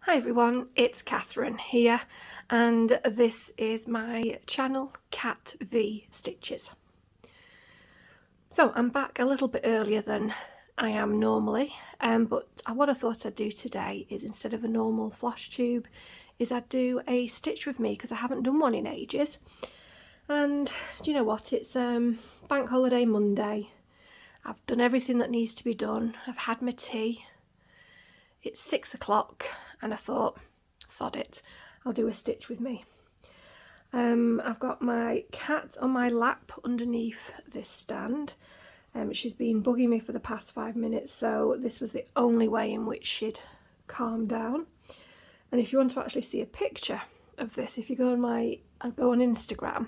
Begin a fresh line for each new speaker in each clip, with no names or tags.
Hi everyone, it's Catherine here and this is my channel Cat V Stitches. So I'm back a little bit earlier than I am normally, but what I thought I'd do today is, instead of a normal Flosstube, is I'd do a stitch with me, because I haven't done one in ages. And do you know what, it's Bank Holiday Monday. I've done everything that needs to be done. I've had my tea. It's 6 o'clock and I thought, sod it, I'll do a stitch with me. I've got my cat on my lap underneath this stand. She's been bugging me for the past 5 minutes, so this was the only way in which she'd calm down. And if you want to actually see a picture of this, if you go on Instagram,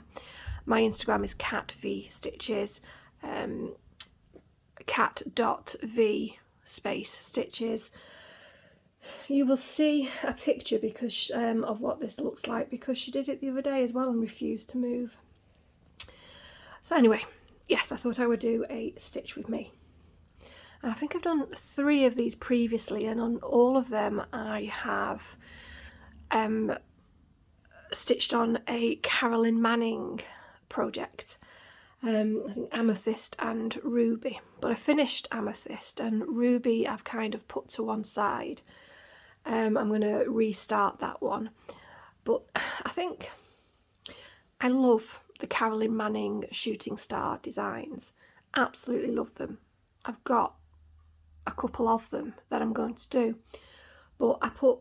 my Instagram is cat v stitches, cat.v space stitches. You will see a picture because of what this looks like, because she did it the other day as well and refused to move. So anyway, yes, I thought I would do a stitch with me. I think I've done 3 of these previously, and on all of them I have stitched on a Carolyn Manning project. I think Amethyst and Ruby, but I finished Amethyst, and Ruby I've kind of put to one side. I'm going to restart that one, but I think I love the Carolyn Manning shooting star designs. Absolutely love them. I've got a couple of them that I'm going to do, but I put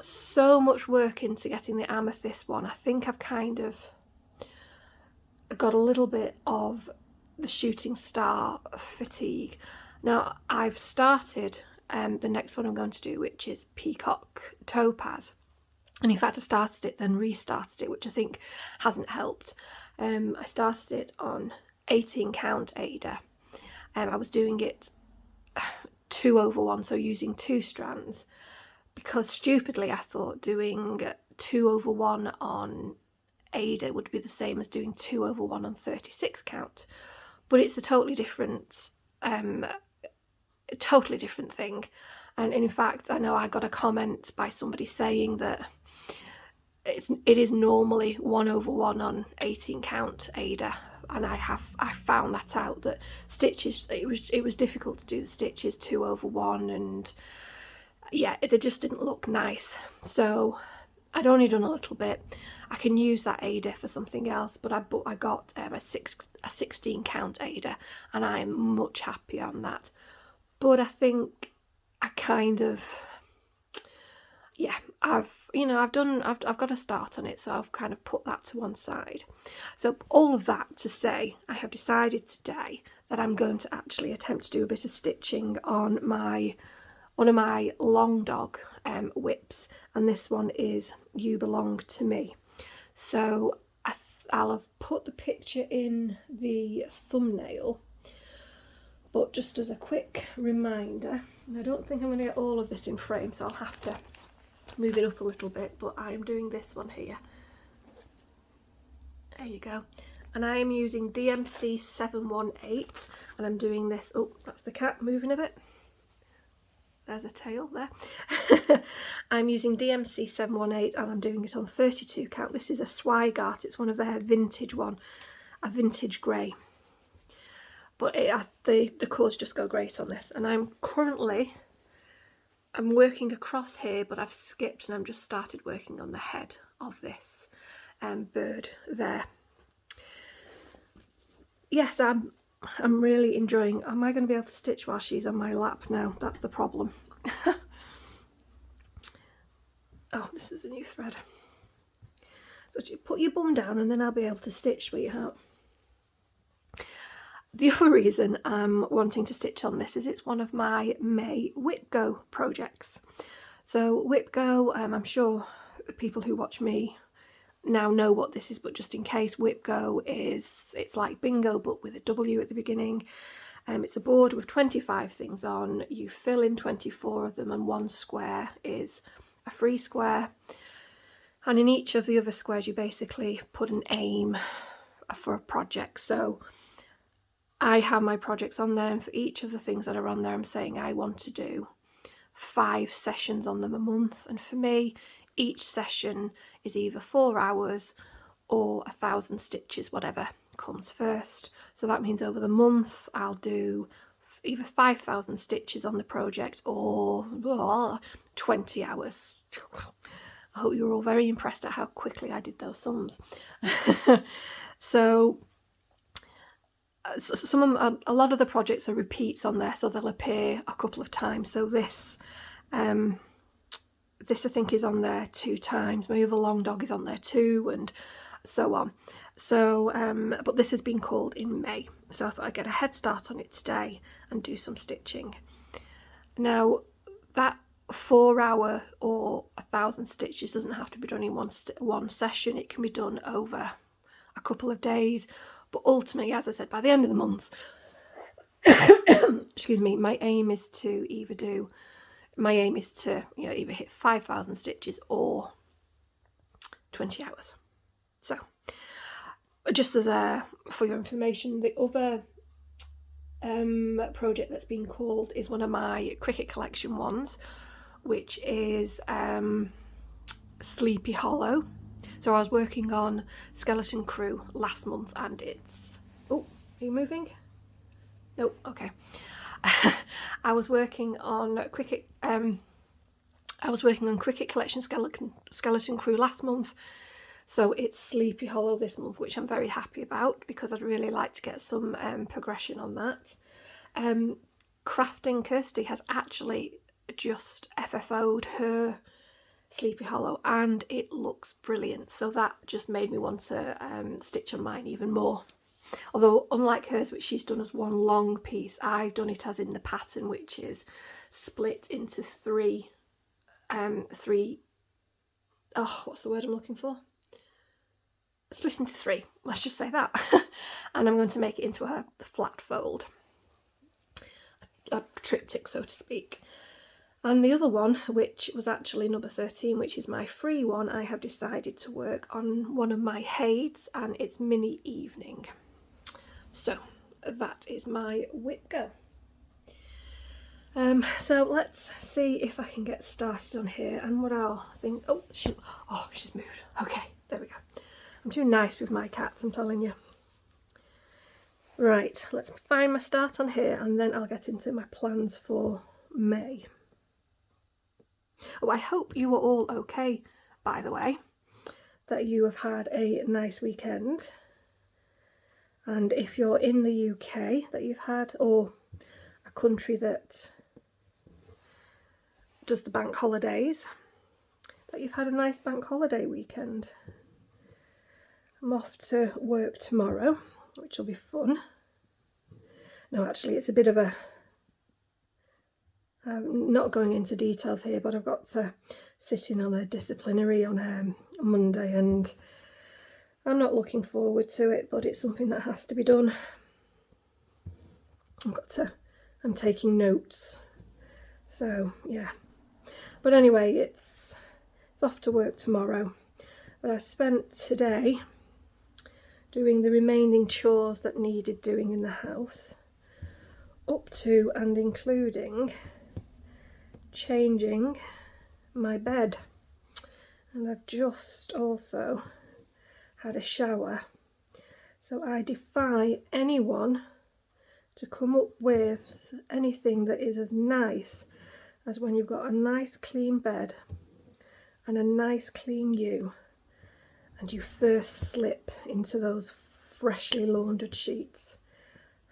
so much work into getting the Amethyst one. I think I've kind of got a little bit of the shooting star fatigue. Now I've started the next one I'm going to do, which is Peacock Topaz, and in fact I started it then restarted it, which I think hasn't helped. I started it on 18 count Ada. I was doing it 2/1, so using 2 strands, because stupidly I thought doing 2/1 on Ada would be the same as doing 2/1 on 36 count, but it's a totally different thing. And in fact, I know I got a comment by somebody saying that it is normally 1/1 on 18 count Ada, and I found that out, that stitches, it was difficult to do the stitches 2/1, and yeah, they just didn't look nice. So I'd only done a little bit. I can use that Ada for something else, but I got a 16 count Ada, and I'm much happier on that. But I think I kind of, yeah, I've got a start on it, so I've kind of put that to one side. So all of that to say, I have decided today that I'm going to actually attempt to do a bit of stitching on one of my long dog whips, and this one is You Belong to Me. So I'll have put the picture in the thumbnail, but just as a quick reminder, and I don't think I'm going to get all of this in frame, so I'll have to move it up a little bit, but I am doing this one here. There you go. And I am using DMC 718, and I'm doing this, oh, that's the cat moving a bit. There's a tail there. I'm using DMC 718 and I'm doing it on 32 count. This is a Swigart, it's one of their vintage one, a vintage grey. But the colours just go great on this. And I'm working across here, but I've skipped and I've just started working on the head of this bird there. Yes, I'm really enjoying. Am I going to be able to stitch while she's on my lap now? That's the problem. Oh, this is a new thread. So you put your bum down and then I'll be able to stitch, sweetheart. The other reason I'm wanting to stitch on this is it's one of my May Whip Go projects. So Whip Go, I'm sure people who watch me now know what this is, but just in case, Whip Go it's like bingo but with a W at the beginning. It's a board with 25 things on. You fill in 24 of them, and 1 square is a free square, and in each of the other squares you basically put an aim for a project. So I have my projects on there, and for each of the things that are on there I'm saying I want to do 5 sessions on them a month, and for me each session is either 4 hours or 1,000 stitches, whatever comes first. So that means over the month I'll do either 5,000 stitches on the project or 20 hours. I hope you're all very impressed at how quickly I did those sums. So a lot of the projects are repeats on there, so they'll appear a couple of times. So this I think is on there 2 times. My other long dog is on there too, and so on. So but this has been called in May, so I thought I'd get a head start on it today and do some stitching. Now that 4 hour or 1,000 stitches doesn't have to be done in one session. It can be done over a couple of days, but ultimately, as I said, by the end of the month excuse me, my aim is to either hit 5,000 stitches or 20 hours. So just as for your information, the other project that's been called is one of my Cricket collection ones, which is Sleepy Hollow. So I was working on Skeleton Crew last month, and it's... Oh, are you moving? No, okay. I was working on Cricket collection Skeleton Crew last month, so it's Sleepy Hollow this month, which I'm very happy about because I'd really like to get some progression on that. Crafting Kirsty has actually just FFO'd her Sleepy Hollow and it looks brilliant, so that just made me want to stitch on mine even more. Although unlike hers, which she's done as one long piece, I've done it as in the pattern, which is split into three what's the word I'm looking for? Split into 3, let's just say that. And I'm going to make it into a flat fold, a triptych, so to speak. And the other one, which was actually number 13, which is my free one, I have decided to work on one of my Hades, and it's Mini Evening. So that is my whip go. So let's see if I can get started on here, and what I'll think... Oh, she's moved. Okay, there we go. I'm too nice with my cats, I'm telling you. Right, let's find my start on here, and then I'll get into my plans for May. Oh, I hope you are all okay, by the way, that you have had a nice weekend. And if you're in the UK, that you've had, or a country that does the bank holidays, that you've had a nice bank holiday weekend. I'm off to work tomorrow, which will be fun. No, actually, it's a bit of a... not going into details here, but I've got to sit in on a disciplinary on Monday, and I'm not looking forward to it, but it's something that has to be done. I'm taking notes, so yeah. But anyway, it's off to work tomorrow, but I spent today doing the remaining chores that needed doing in the house, up to and including changing my bed. And I've just also had a shower, so I defy anyone to come up with anything that is as nice as when you've got a nice clean bed and a nice clean you, and you first slip into those freshly laundered sheets.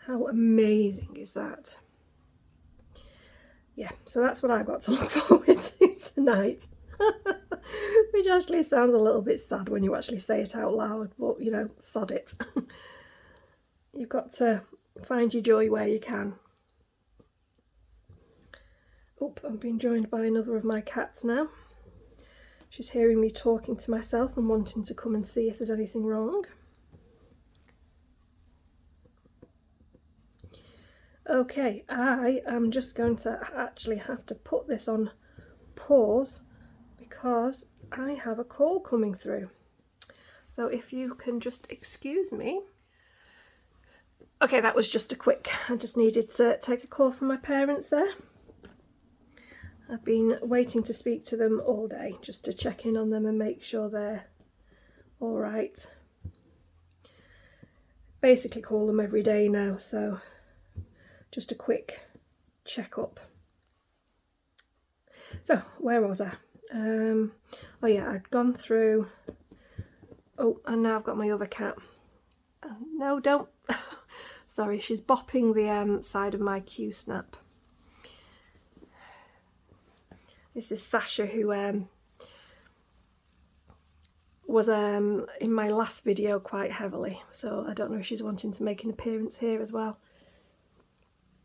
How amazing is that? Yeah, so that's what I've got to look forward to tonight. Which actually sounds a little bit sad when you actually say it out loud, but you know, sod it. You've got to find your joy where you can. Oh, I'm being joined by another of my cats now. She's hearing me talking to myself and wanting to come and see if there's anything wrong. Okay, I am just going to actually have to put this on pause because I have a call coming through. So if you can just excuse me. Okay, that was just a quick, I just needed to take a call from my parents there. I've been waiting to speak to them all day just to check in on them and make sure they're all right. Basically call them every day now, so just a quick check up. So where was I? Oh yeah, I'd gone through. Oh, and now I've got my other cat. No, don't. Sorry, she's bopping the side of my Q-snap. This is Sasha, who was in my last video quite heavily, so I don't know if she's wanting to make an appearance here as well,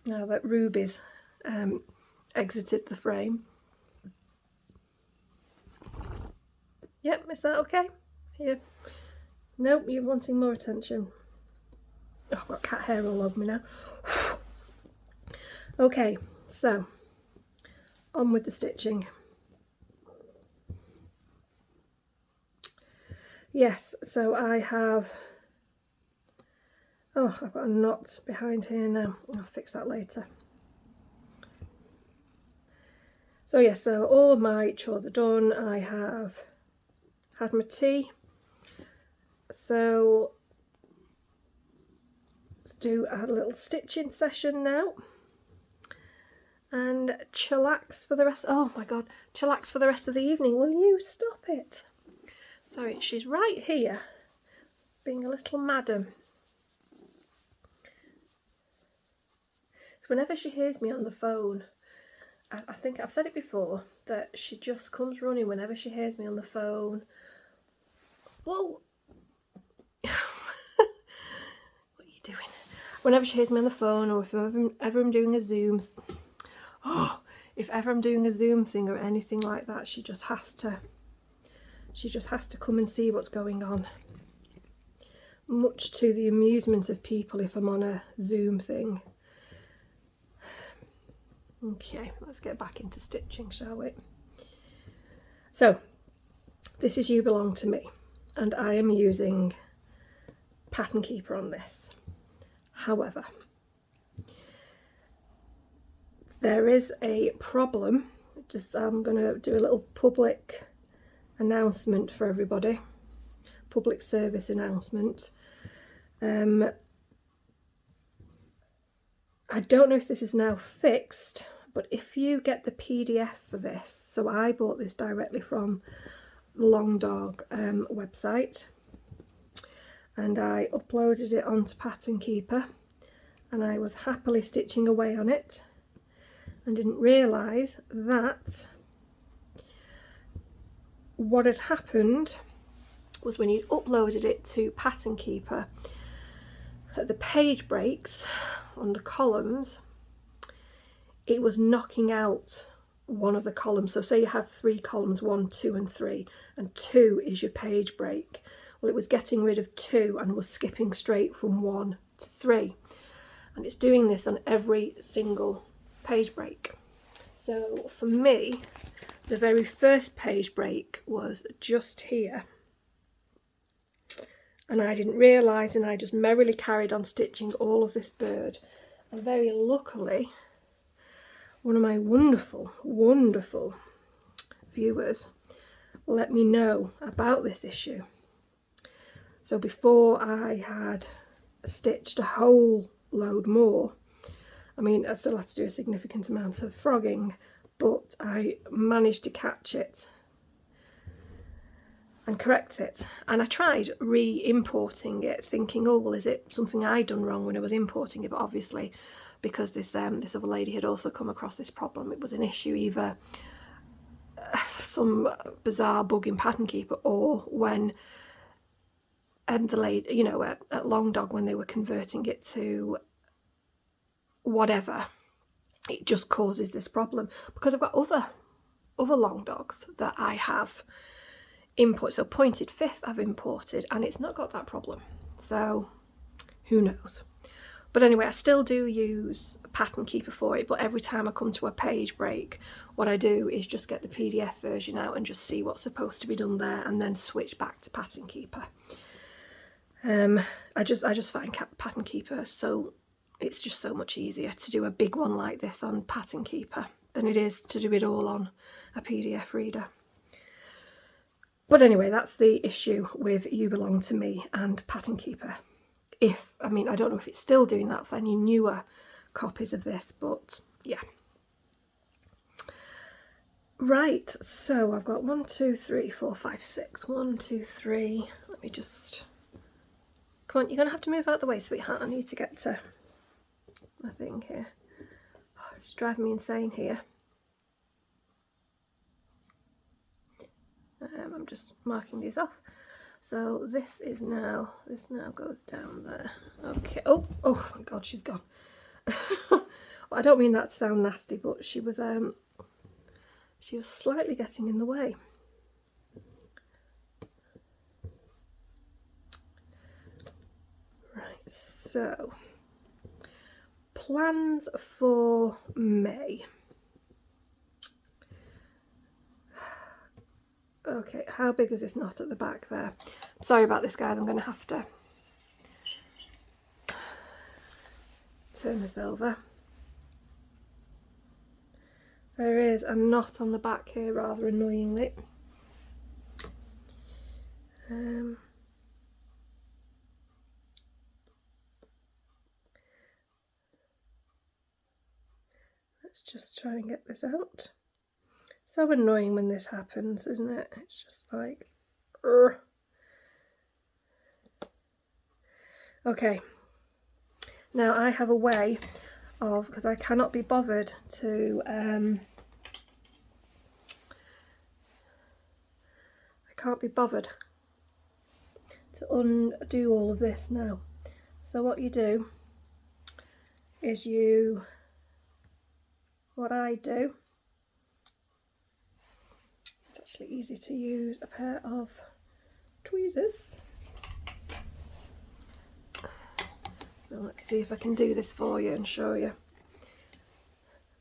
now that Ruby's exited the frame. Yep, is that okay? Here. Nope, you're wanting more attention. Oh, I've got cat hair all over me now. Okay, so on with the stitching. Yes, so I have, oh, I've got a knot behind here now. I'll fix that later. So yes, so all of my chores are done. I have had my tea. So let's do a little stitching session now. And chillax for the rest, oh my god, chillax for the rest of the evening. Will you stop it? Sorry, she's right here, being a little madam. So whenever she hears me on the phone, I think I've said it before, that she just comes running whenever she hears me on the phone. Whoa! What are you doing? Whenever she hears me on the phone, or if ever I'm doing a Zoom, oh, if ever I'm doing a Zoom thing or anything like that, she just has to come and see what's going on. Much to the amusement of people if I'm on a Zoom thing. Okay, let's get back into stitching, shall we? So, this is You Belong to Me, and I am using Pattern Keeper on this. However, there is a problem. I'm going to do a little public announcement for everybody, public service announcement. I don't know if this is now fixed, but if you get the PDF for this, so I bought this directly from the Long Dog website, and I uploaded it onto Pattern Keeper, and I was happily stitching away on it and didn't realise that what had happened was when you uploaded it to Pattern Keeper, at the page breaks on the columns, it was knocking out one of the columns. So say you have 3 columns, 1, 2 and 3, and 2 is your page break. Well, it was getting rid of 2 and was skipping straight from 1 to 3, and it's doing this on every single page break. So for me, the very first page break was just here, and I didn't realise, and I just merrily carried on stitching all of this bird. And very luckily, one of my wonderful, wonderful viewers let me know about this issue. So before I had stitched a whole load more, I mean, I still had to do a significant amount of frogging, but I managed to catch it and correct it. And I tried re-importing it, thinking, oh, well, is it something I'd done wrong when I was importing it? But obviously, because this other lady had also come across this problem, it was an issue either some bizarre bug in Pattern Keeper, or when the lady, you know, at Long Dog, when they were converting it to whatever, it just causes this problem. Because I've got other Long Dogs that I have import, so Pointed Fifth I've imported, and it's not got that problem, so who knows. But anyway, I still do use Pattern Keeper for it, but every time I come to a page break, what I do is just get the PDF version out and just see what's supposed to be done there, and then switch back to Pattern Keeper. I just find Pattern Keeper, so it's just so much easier to do a big one like this on Pattern Keeper. than it is to do it all on a PDF reader. But anyway, that's the issue with You Belong to Me and Pattern Keeper. I mean, I don't know if it's still doing that for any newer copies of this, but yeah. Right, so I've got 1, 2, 3, 4, 5, 6. 1, 2, 3. Let me just... Come on, you're going to have to move out of the way, sweetheart. I need to get to my thing here. Oh, it's driving me insane here. I'm just marking these off. So this now goes down there. Okay. Oh, my God, she's gone. Well, I don't mean that to sound nasty, but she was slightly getting in the way. Right, so plans for May. Okay, how big is this knot at the back there? Sorry about this, guys. I'm going to have to turn this over. There is a knot on the back here, rather annoyingly. Let's just try and get this out. So annoying when this happens, isn't it? It's just like... Urgh. Okay. Now I have a way of, because I cannot be bothered to... I can't be bothered to undo all of this now. So what you do is what I do, it's actually easy to use a pair of tweezers. So let's see if I can do this for you and show you.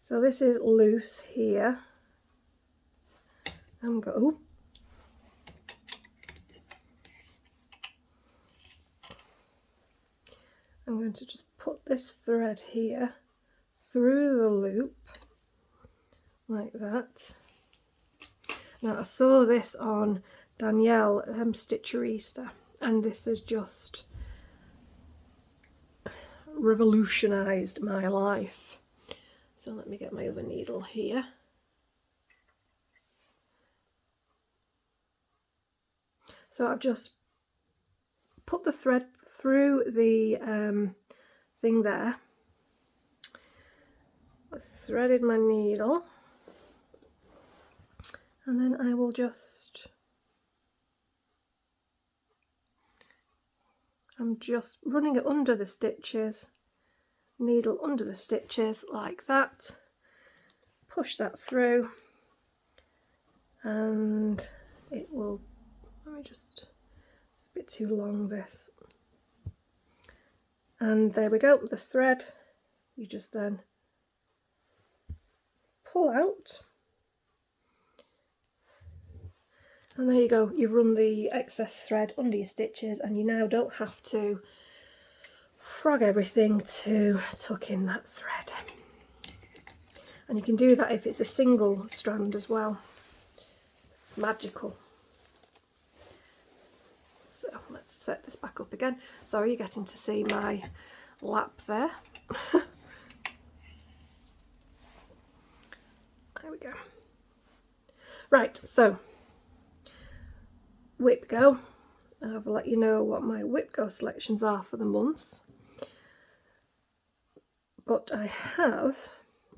So this is loose here. I'm going to just put this thread here through the loop like that. Now I saw this on Danielle Stitcherista, and this has just revolutionised my life. So let me get my other needle here. So I've just put the thread through the thing there. I've threaded my needle, and then I will just... I'm just running it under the stitches, needle under the stitches like that, push that through, and it will, let me just, it's a bit too long this, and there we go, the thread, you just then pull out, and there you go, you've run the excess thread under your stitches, and you now don't have to frog everything to tuck in that thread. And you can do that if it's a single strand as well. It's magical. So let's set this back up again. Sorry, you're getting to see my laps there. There we go. Right, so whip go. I'll let you know what my whip go selections are for the month. But I have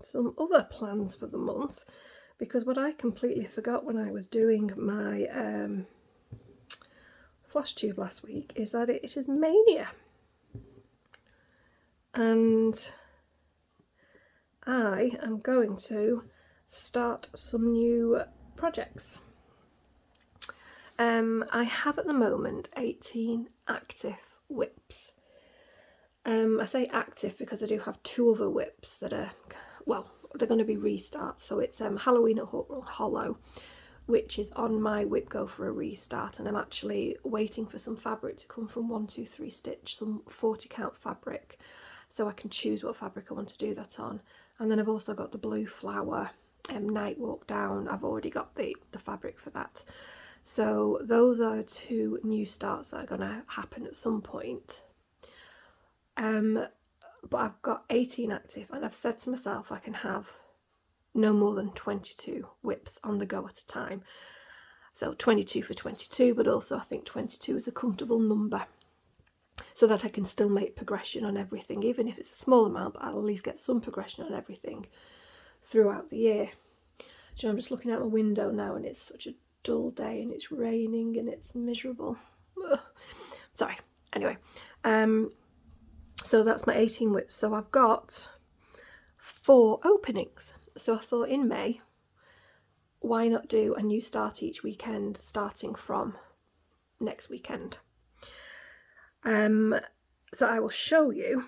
some other plans for the month, because what I completely forgot when I was doing my Flosstube last week is that it is Mania. And I am going to start some new projects. I have at the moment 18 active whips. I say active because I do have 2 other whips that are, well, they're going to be restarts. So it's Halloween at Hollow, which is on my whip go for a restart, and I'm actually waiting for some fabric to come from 123 Stitch, some 40 count fabric, so I can choose what fabric I want to do that on. And then I've also got the blue flower night walk down, I've already got the fabric for that. So those are 2 new starts that are going to happen at some point. But I've got 18 active, and I've said to myself I can have no more than 22 whips on the go at a time. So 22 for 22, but also I think 22 is a comfortable number, so that I can still make progression on everything, even if it's a small amount, but I'll at least get some progression on everything throughout the year. So I'm just looking out my window now, and it's such a dull day, and it's raining, and it's miserable. Ugh. Sorry. Anyway, so that's my 18 whips. So I've got 4 openings. So I thought in May, why not do a new start each weekend, starting from next weekend. So I will show you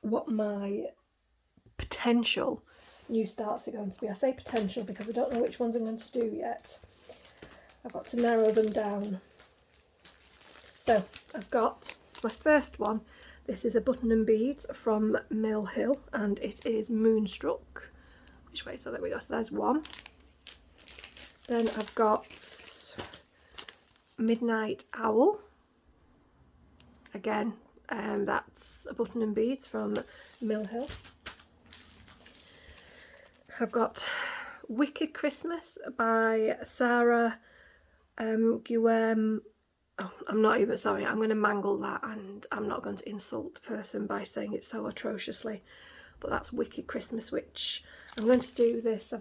what my potential new starts are going to be. I say potential because I don't know which ones I'm going to do yet. I've got to narrow them down. So I've got my first one. This is a button and beads from Mill Hill, and it is Moonstruck. Which way? So there we go. So there's one. Then I've got Midnight Owl. Again, that's a button and beads from Mill Hill. I've got Wicked Christmas by Sara, Guermani. Oh, I'm not even, sorry, I'm going to mangle that, and I'm not going to insult the person by saying it so atrociously, but that's Wicked Christmas, which I'm going to do this.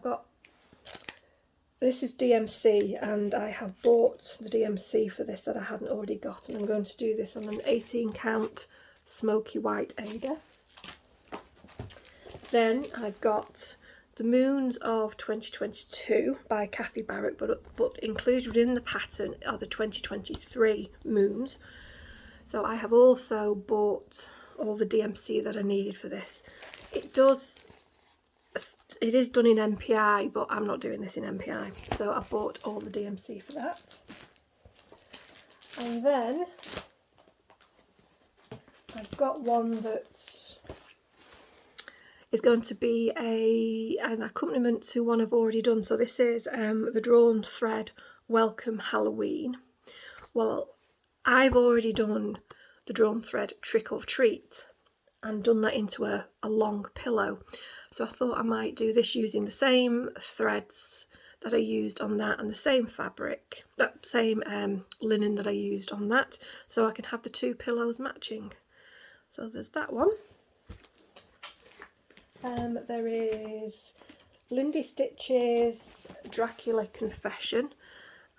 This is DMC, and I have bought the DMC for this that I hadn't already got, and I'm going to do this on an 18 count smoky white Ada. Then I've got The Moons of 2022 by Kathy Barrick, but included within the pattern are the 2023 moons. So I have also bought all the DMC that I needed for this. It is done in MPI, but I'm not doing this in MPI, so I bought all the DMC for that. And then I've got one that is going to be an accompaniment to one I've already done. So this is the Drawn Thread Welcome Halloween. Well, I've already done the Drawn Thread Trick or Treat and done that into a long pillow. So I thought I might do this using the same threads that I used on that, and the same fabric, that same linen that I used on that, so I can have the 2 pillows matching. So there's that one. There is Lindy Stitches Dracula Confession.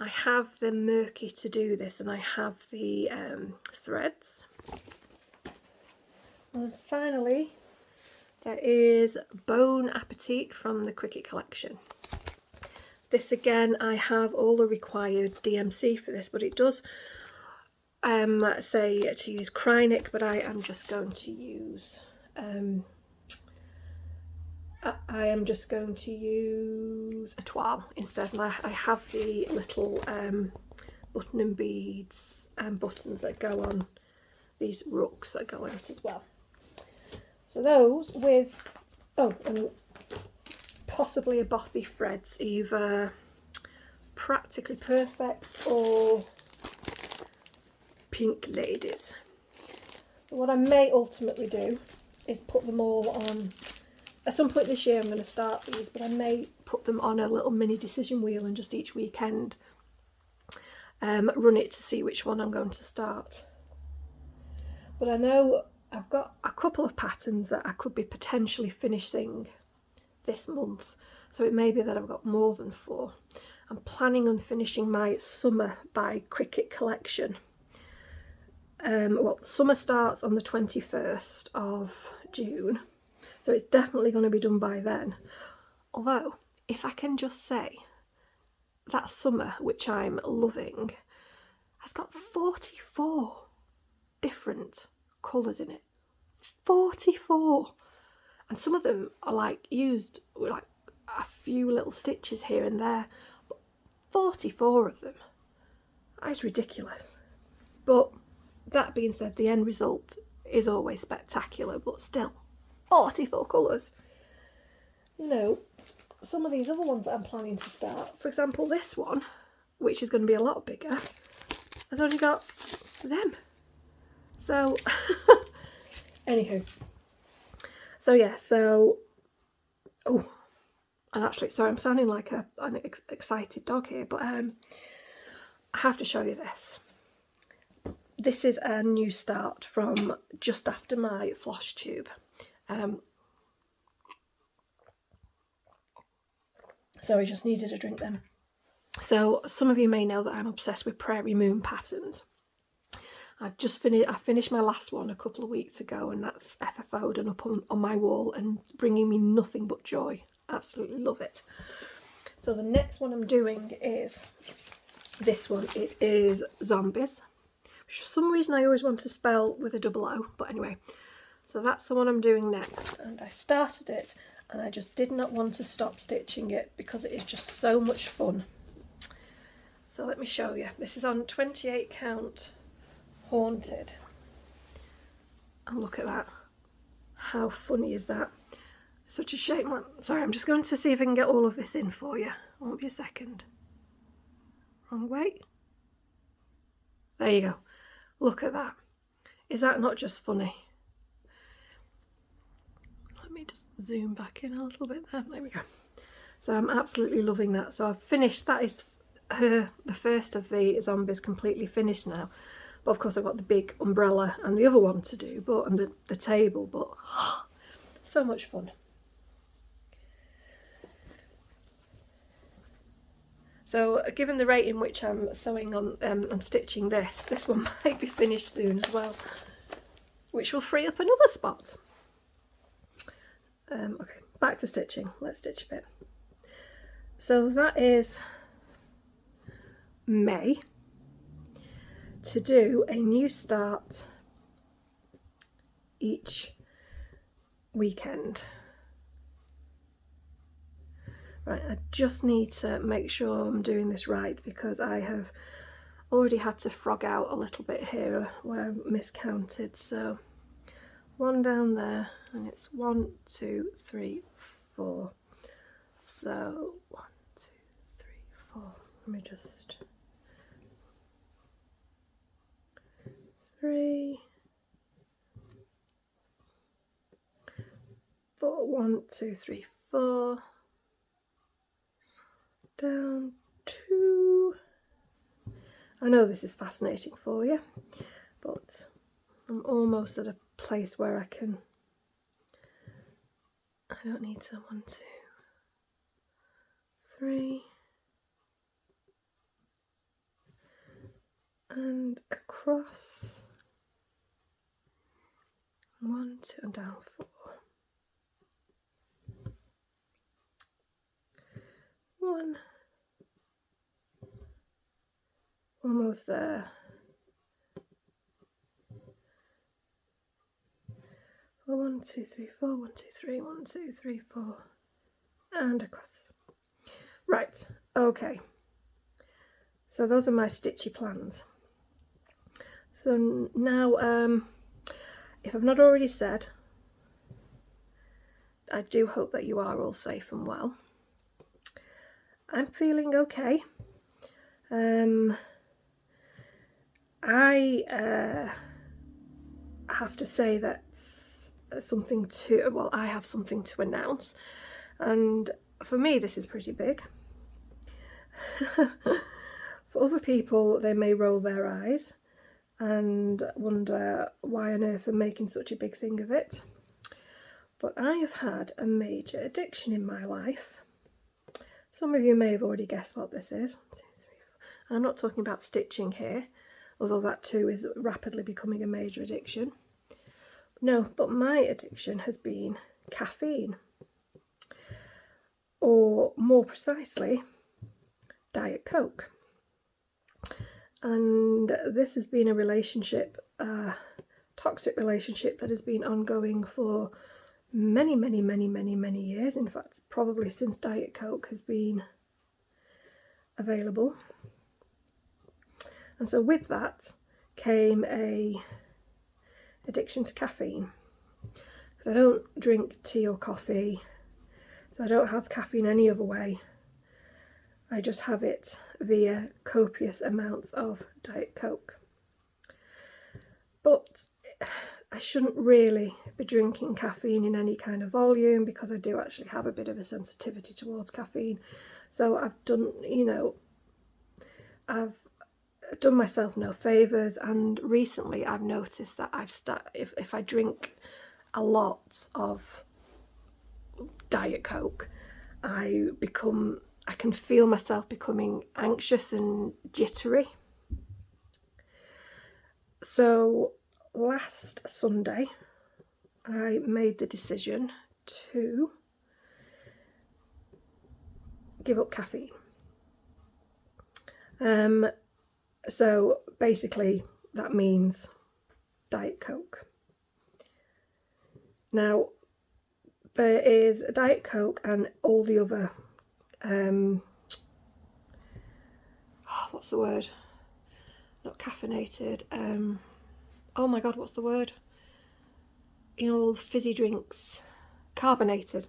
I have the Murky to do this, and I have the threads. And finally, there is Bone Appetit from the Cricket collection. This again, I have all the required DMC for this, but it does say to use Krynic, but I am just going to use a toile instead, and I have the little button and beads and buttons that go on these rooks that go on it as well. So those with, and possibly a Bothy threads, either Practically Perfect or Pink Ladies. What I may ultimately do is put them all on, at some point this year I'm going to start these, but I may put them on a little mini decision wheel and just each weekend run it to see which one I'm going to start. But I know I've got a couple of patterns that I could be potentially finishing this month, so it may be that I've got more than 4. I'm planning on finishing my Summer by Cricket collection. Well, summer starts on the 21st of June, so it's definitely going to be done by then. Although, if I can just say, that summer, which I'm loving, has got 44 different colours in it. 44! And some of them are like used with like a few little stitches here and there, but 44 of them. That is ridiculous. But that being said, the end result is always spectacular, but still, 44 colours. You know, some of these other ones that I'm planning to start, for example this one, which is going to be a lot bigger, has only got them. So anywho, so yeah, so oh, and actually, sorry, I'm sounding like an excited dog here, but I have to show you this. This is a new start from just after my Flosstube. So I just needed a drink then. So some of you may know that I'm obsessed with Prairie moon patterns. I finished my last one a couple of weeks ago, and that's FFO'd and up on my wall and bringing me nothing but joy. Absolutely love it. So the next one I'm doing is this one. It is Zombies, which for some reason I always want to spell with a double O, but anyway. So that's the one I'm doing next, and I started it and I just did not want to stop stitching it because it is just so much fun. So let me show you. This is on 28 count Haunted. And look at that. How funny is that? Such a shame. Sorry, I'm just going to see if I can get all of this in for you. Won't be a second. Wrong way. There you go. Look at that. Is that not just funny? Let me just zoom back in a little bit there. There we go. So I'm absolutely loving that. So I've finished. That is the first of the Zombies completely finished now. But of course I've got the big umbrella and the other one to do, but and the table, but so much fun. So given the rate in which I'm sewing on and stitching this one might be finished soon as well, which will free up another spot. Okay, back to stitching. Let's stitch a bit. So that is May, to do a new start each weekend. Right, I just need to make sure I'm doing this right because I have already had to frog out a little bit here where I miscounted. So one down there, and it's 1, 2, 3, 4. So 1, 2, 3, 4. Let me just 3, 4. 1, 2, 3, 4. Down 2. I know this is fascinating for you, but I'm almost at a place where I don't need to. 1, 2, 3, and across 1, 2, and down 4. 1, almost there. 4, 1, 2, 3, 4, 1, 2, 3, 1, 2, 3, 4, and across. Right, okay. So those are my stitchy plans. So now, if I've not already said, I do hope that you are all safe and well. I'm feeling okay. I have to say that I have something to announce, and for me this is pretty big. For other people, they may roll their eyes and wonder why on earth I'm making such a big thing of it. But I have had a major addiction in my life. Some of you may have already guessed what this is. 1, 2, 3, 4. I'm not talking about stitching here, although that too is rapidly becoming a major addiction. No, but my addiction has been caffeine, or more precisely, Diet Coke. And this has been a relationship, toxic relationship that has been ongoing for many years. In fact, probably since Diet Coke has been available. And so with that came a addiction to caffeine, because I don't drink tea or coffee, So I don't have caffeine any other way. I just have it via copious amounts of Diet Coke. But I shouldn't really be drinking caffeine in any kind of volume because I do actually have a bit of a sensitivity towards caffeine. So I've done, I've done myself no favours, and recently I've noticed that if I drink a lot of Diet Coke, I can feel myself becoming anxious and jittery. So last Sunday I made the decision to give up caffeine. So basically that means Diet Coke. Now there is a Diet Coke and all the other what's the word? Not caffeinated. Oh my god, what's the word? All fizzy drinks, carbonated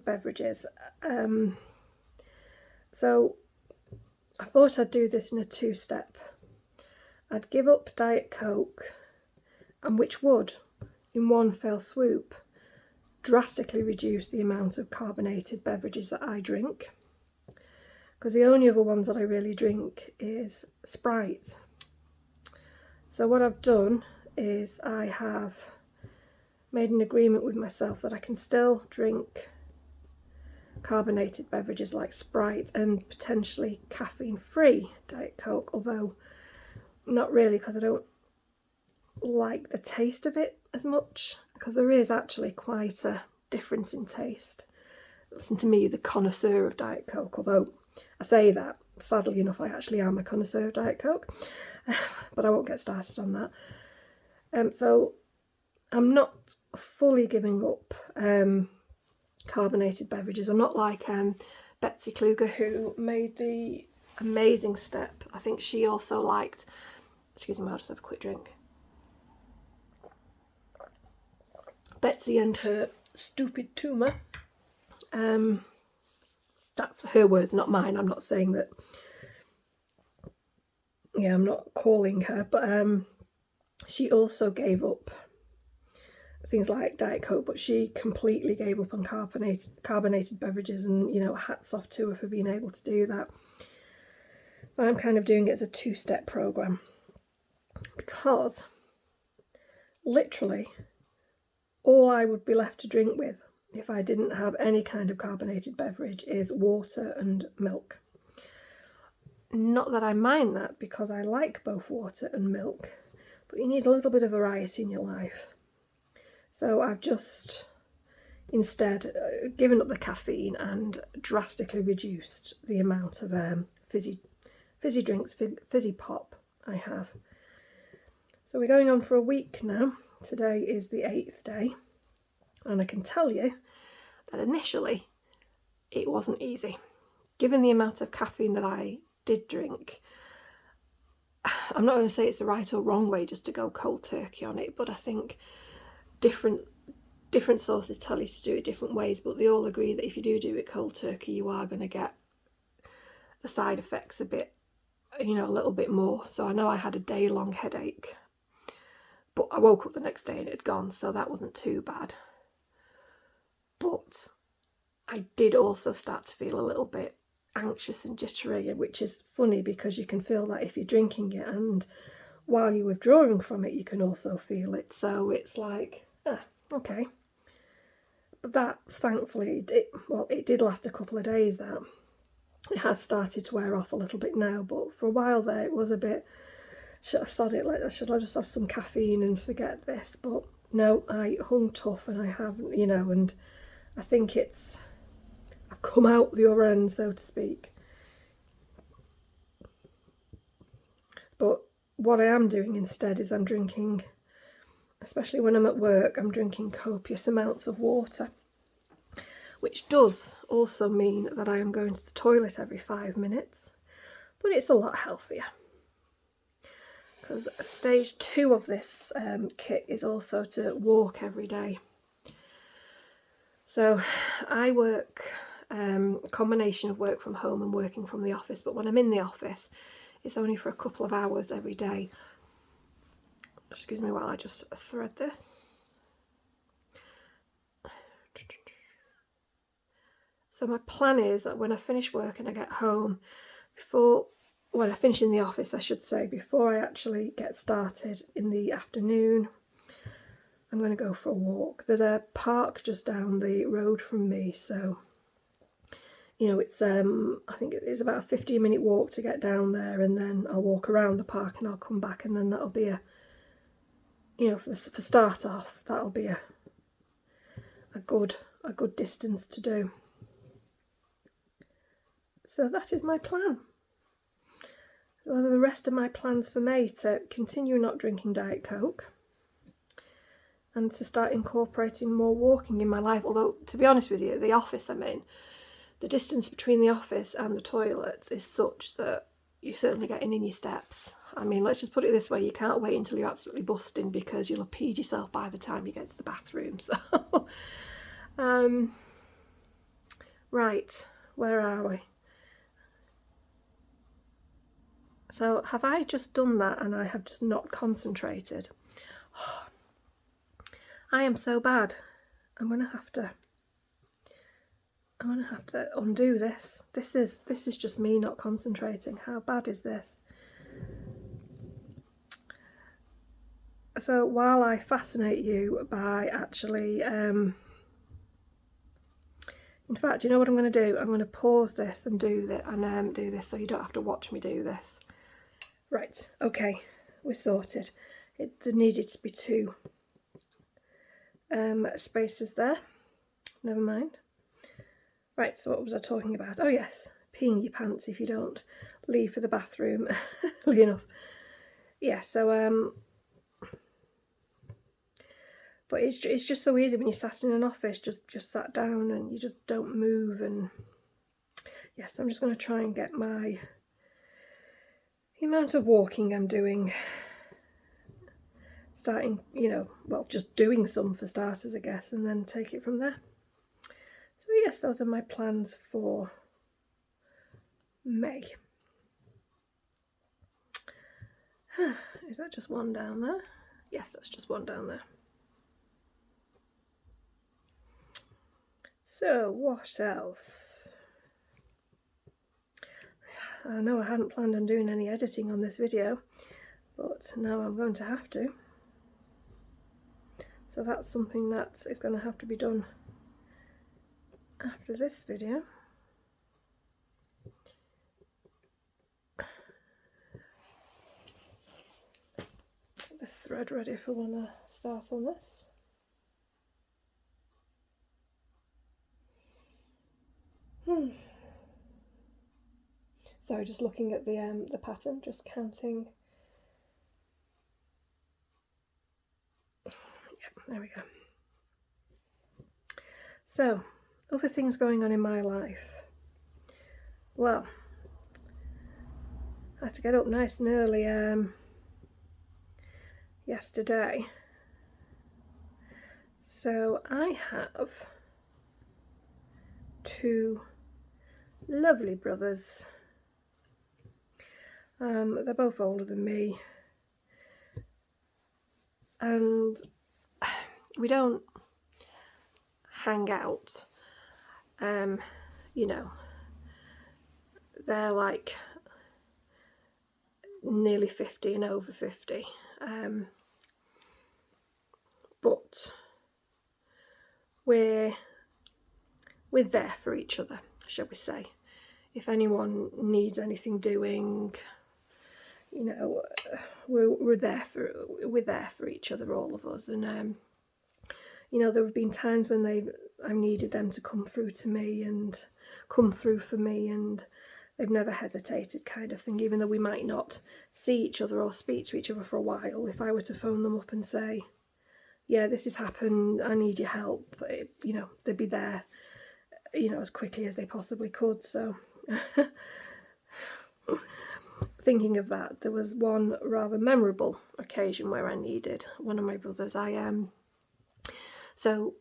beverages. So I thought I'd do this in a two-step. I'd give up Diet Coke, and which would, in one fell swoop, drastically reduce the amount of carbonated beverages that I drink. Because the only other ones that I really drink is Sprite. So what I've done is I have made an agreement with myself that I can still drink carbonated beverages like Sprite and potentially caffeine-free Diet Coke, although not really, because I don't like the taste of it as much, because there is actually quite a difference in taste. Listen to me, the connoisseur of Diet Coke, although I say that, sadly enough, I actually am a connoisseur of Diet Coke, but I won't get started on that. So I'm not fully giving up carbonated beverages. I'm not like Betsy Kluger, who made the amazing step. I think she also liked, excuse me, I'll just have a quick drink. Betsy and her stupid tumour. That's her words, not mine. I'm not saying that, yeah, I'm not calling her, but she also gave up things like Diet Coke, but she completely gave up on carbonated beverages, and hats off to her for being able to do that. But I'm kind of doing it as a two-step program, because literally all I would be left to drink with if I didn't have any kind of carbonated beverage is water and milk. Not that I mind that, because I like both water and milk, but you need a little bit of variety in your life. So I've just instead given up the caffeine and drastically reduced the amount of fizzy drinks, fizzy pop I have. So we're going on for a week now. Today is the 8th day, and I can tell you that initially it wasn't easy. Given the amount of caffeine that I did drink, I'm not going to say it's the right or wrong way just to go cold turkey on it, but I think different sources tell you to do it different ways, but they all agree that if you do it cold turkey, you are going to get the side effects a bit, a little bit more. So I know I had a day-long headache, but I woke up the next day and it had gone, so that wasn't too bad. But I did also start to feel a little bit anxious and jittery, which is funny because you can feel that if you're drinking it, and while you're withdrawing from it, you can also feel it. So it's like, okay. But that, thankfully, it did last a couple of days. That it has started to wear off a little bit now, but for a while there it was a bit, should I sod it, like, should I just have some caffeine and forget this? But no, I hung tough, and I haven't, and I think I've come out the other end, so to speak. But what I am doing instead is I'm drinking, especially when I'm at work, I'm drinking copious amounts of water, which does also mean that I am going to the toilet every 5 minutes, but it's a lot healthier. Because stage 2 of this kit is also to walk every day. So I work a combination of work from home and working from the office, but when I'm in the office it's only for a couple of hours every day. Excuse me while I just thread this. So my plan is that when I finish work and I get home, when I finish in the office I should say, before I actually get started in the afternoon, I'm going to go for a walk. There's a park just down the road from me, so you know, it's I think it's about a 15-minute walk to get down there, and then I'll walk around the park and I'll come back, and then that'll be a, you know, for start off, that'll be a good distance to do. So that is my plan. Well, the rest of my plans for May to continue not drinking Diet Coke and to start incorporating more walking in my life. Although, to be honest with you, the office I'm in, the distance between the office and the toilets is such that you're certainly getting in your steps. I mean, let's just put it this way, you can't wait until you're absolutely busting because you'll have peed yourself by the time you get to the bathroom. So, right, where are we? So have I just done that and I have just not concentrated? Oh, I am so bad. I'm gonna have to undo this. This is just me not concentrating. How bad is this? So while I fascinate you by actually, in fact, you know what I'm going to do? I'm going to pause this and do this so you don't have to watch me do this. Right, okay, we're sorted. There needed to be 2 spaces there. Never mind. Right, so what was I talking about? Oh yes, peeing your pants if you don't leave for the bathroom early enough. Yeah, so but it's just so easy when you're sat in an office, just sat down and you just don't move. And yeah, so I'm just going to try and get the amount of walking I'm doing, starting, you know, well, just doing some for starters, I guess, and then take it from there. So yes, those are my plans for May. Is that just one down there? Yes, that's just one down there. So what else? I know I hadn't planned on doing any editing on this video, but now I'm going to have to. So that's something that is going to have to be done after this video. Get this thread ready for when I start on this. Sorry, just looking at the pattern, just counting. Yep, there we go. So, other things going on in my life. Well, I had to get up nice and early yesterday. So I have 2 lovely brothers. They're both older than me, and we don't hang out. You know, they're like nearly 50 and over 50, but we're there for each other, shall we say. If anyone needs anything doing, you know, we're there for each other, all of us. And you know, there have been times when I've needed them to come through to me and come through for me, and they've never hesitated, kind of thing. Even though we might not see each other or speak to each other for a while, if I were to phone them up and say, yeah, this has happened, I need your help, you know, they'd be there, you know, as quickly as they possibly could. So thinking of that, there was one rather memorable occasion where I needed one of my brothers. So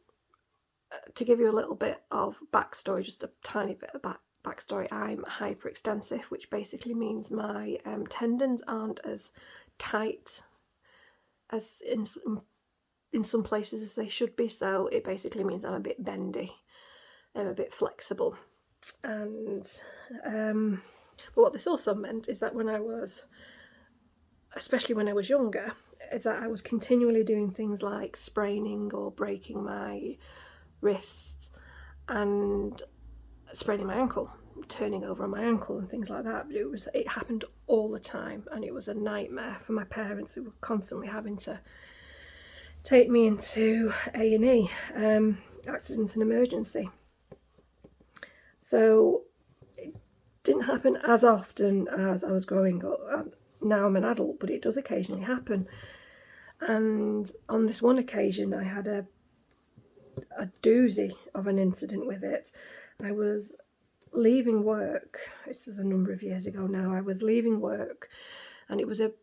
to give you a little bit of backstory, just a tiny bit of backstory, I'm hyperextensive, which basically means my tendons aren't as tight as in some places as they should be. So it basically means I'm a bit bendy, I'm a bit flexible. And but what this also meant is that when I was, especially when I was younger, is that I was continually doing things like spraining or breaking my wrists and spraining my ankle, turning over on my ankle and things like that. It happened all the time, and it was a nightmare for my parents, who were constantly having to take me into A&E, accident and emergency. So it didn't happen as often as I was growing up. Now I'm an adult, but it does occasionally happen. And on this one occasion, I had a doozy of an incident with it. I was leaving work, this was a number of years ago now, I was leaving work, and it was a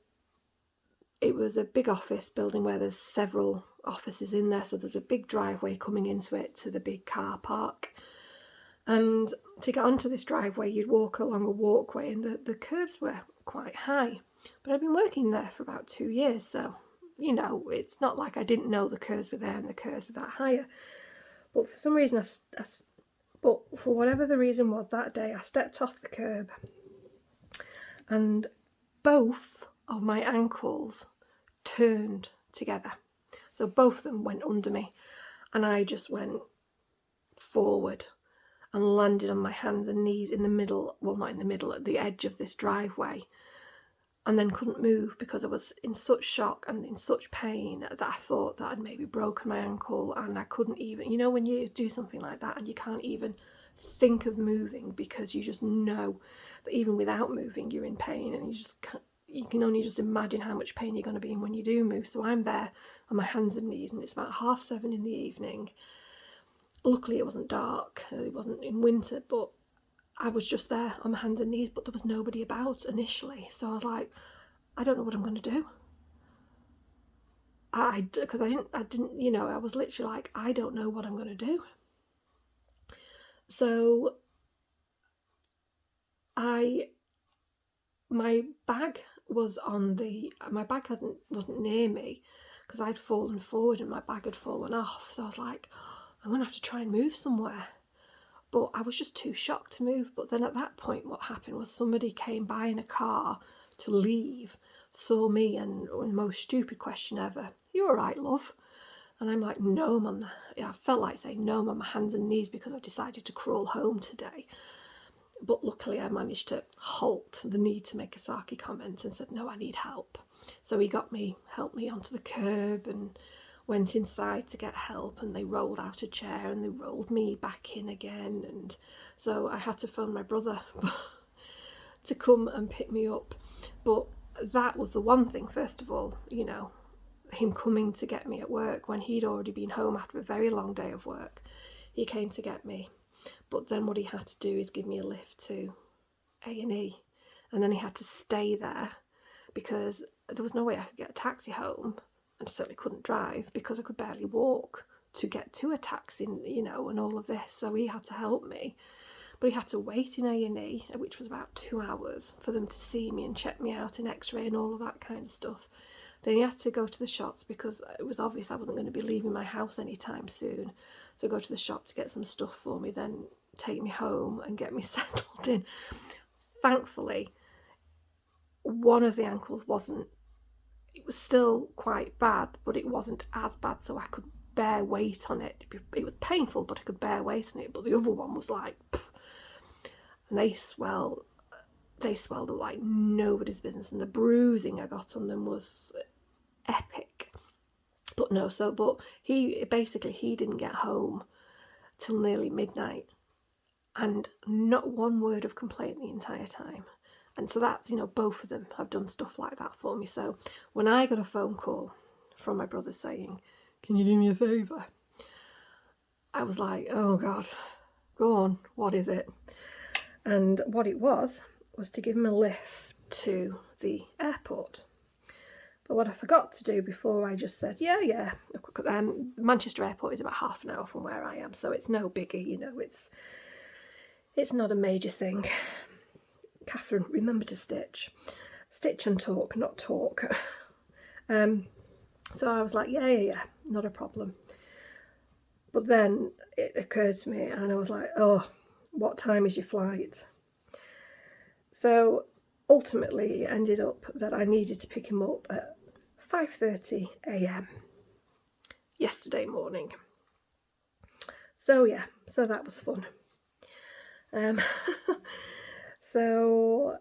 big office building where there's several offices in there, so there's a big driveway coming into it to the big car park. And to get onto this driveway, you'd walk along a walkway, and the curbs were quite high. But I'd been working there for about 2 years, so, you know, it's not like I didn't know the curves were there and the curves were that higher. But for some reason, but for whatever the reason was that day, I stepped off the curb, and both of my ankles turned together. So both of them went under me, and I just went forward and landed on my hands and knees in the middle, well, not in the middle, at the edge of this driveway, and then couldn't move because I was in such shock and in such pain that I thought that I'd maybe broken my ankle, and I couldn't even, you know, when you do something like that and you can't even think of moving because you just know that even without moving you're in pain, and you can only just imagine how much pain you're going to be in when you do move. So I'm there on my hands and knees, and it's about 7:30 in the evening. Luckily it wasn't dark, it wasn't in winter, but I was just there on my hands and knees, but there was nobody about initially. So I was like, I don't know what I'm going to do. Because I didn't, you know, I was literally like, I don't know what I'm going to do. So my bag was my bag wasn't near me because I'd fallen forward and my bag had fallen off. So I was like, I'm going to have to try and move somewhere. But I was just too shocked to move. But then at that point, what happened was somebody came by in a car to leave, saw me, and the most stupid question ever, "You all right, love?" And I'm like, no, I'm on I felt like saying no, I'm on my hands and knees because I decided to crawl home today. But luckily I managed to halt the need to make a sarky comment and said, no, I need help. So he helped me onto the curb and went inside to get help, and they rolled out a chair and they rolled me back in again. And so I had to phone my brother to come and pick me up. But that was the one thing, first of all, you know, him coming to get me at work when he'd already been home after a very long day of work. He came to get me, but then what he had to do is give me a lift to A&E, and then he had to stay there because there was no way I could get a taxi home, and I certainly couldn't drive because I could barely walk to get to a taxi, you know, and all of this. So he had to help me, but he had to wait in A&E, which was about 2 hours, for them to see me and check me out and x-ray and all of that kind of stuff. Then he had to go to the shops because it was obvious I wasn't going to be leaving my house anytime soon. So go to the shop to get some stuff for me, then take me home and get me settled in. Thankfully, one of the ankles it was still quite bad, but it wasn't as bad, so I could bear weight on it. It was painful, but I could bear weight on it. But the other one was like, pff, and they swelled up like nobody's business, and the bruising I got on them was epic. But he didn't get home till nearly midnight, and not one word of complaint the entire time. And so that's, you know, both of them have done stuff like that for me. So when I got a phone call from my brother saying, "Can you do me a favour?" I was like, oh God, go on, what is it? And what it was to give him a lift to the airport. But what I forgot to do before I just said, yeah, Manchester Airport is about half an hour from where I am, so it's no biggie, you know, it's not a major thing. Catherine, remember to stitch. Stitch and talk, not talk. So I was like, yeah, not a problem. But then it occurred to me and I was like, oh, what time is your flight? So ultimately it ended up that I needed to pick him up at 5:30 a.m. yesterday morning. So yeah, so that was fun. So,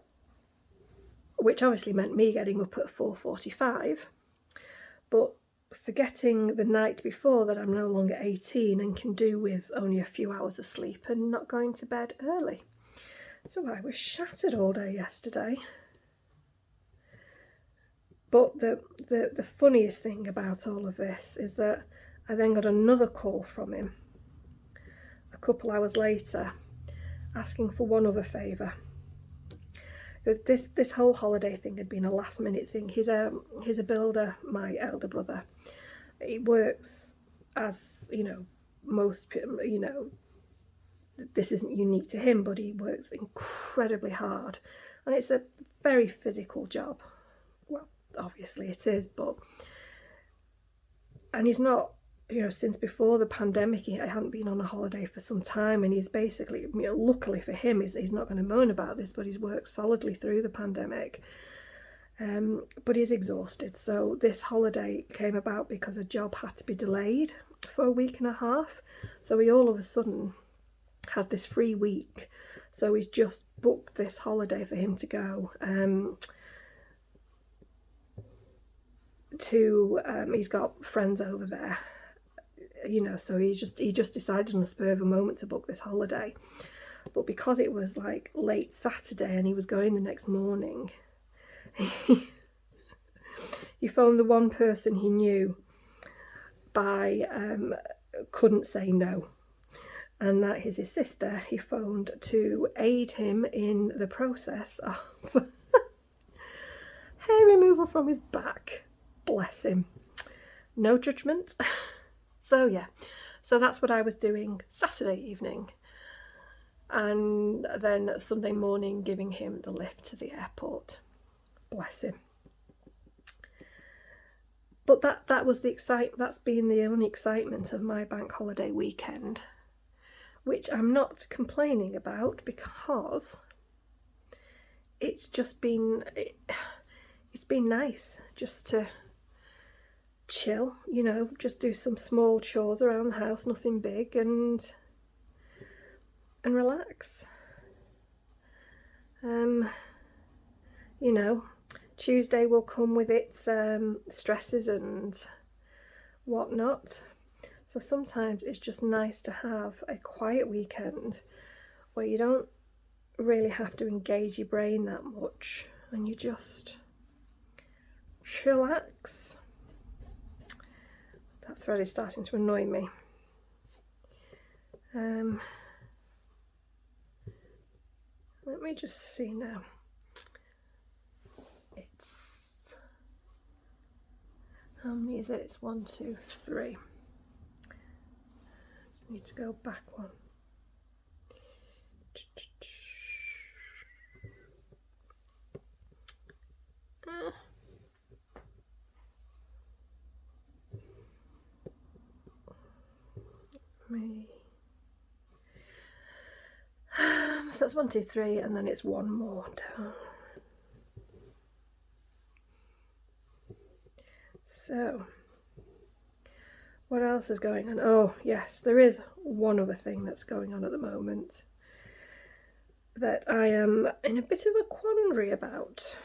which obviously meant me getting up at 4:45, but forgetting the night before that I'm no longer 18 and can do with only a few hours of sleep and not going to bed early. So I was shattered all day yesterday. But the funniest thing about all of this is that I then got another call from him a couple hours later asking for one other favour. This whole holiday thing had been a last minute thing. He's a builder, my elder brother. He works as, you know, most, you know, this isn't unique to him, but he works incredibly hard. And it's a very physical job. Well, obviously it is, but... And he's not, you know, since before the pandemic, he hadn't been on a holiday for some time, and he's basically, you know, luckily for him, he's not going to moan about this, but he's worked solidly through the pandemic. But he's exhausted. So this holiday came about because a job had to be delayed for a week and a half. So he all of a sudden had this free week. So he's just booked this holiday for him to go he's got friends over there, you know, so he just decided on the spur of a moment to book this holiday. But because it was like late Saturday and he was going the next morning, he phoned the one person he knew by couldn't say no, and that is his sister. He phoned to aid him in the process of hair removal from his back. Bless him. No judgment. So yeah, so that's what I was doing Saturday evening, and then Sunday morning giving him the lift to the airport. Bless him. But that was that's been the only excitement of my bank holiday weekend, which I'm not complaining about because it's just been it's been nice just to chill, you know, just do some small chores around the house, nothing big, and relax. You know, Tuesday will come with its stresses and whatnot. So sometimes it's just nice to have a quiet weekend where you don't really have to engage your brain that much and you just chillax. That thread is starting to annoy me. Let me just see now. It's, how many is it? It's 1, 2, 3. Just need to go back one. So that's 1, 2, 3, and then it's one more down. So, what else is going on? Oh, yes, there is one other thing that's going on at the moment that I am in a bit of a quandary about.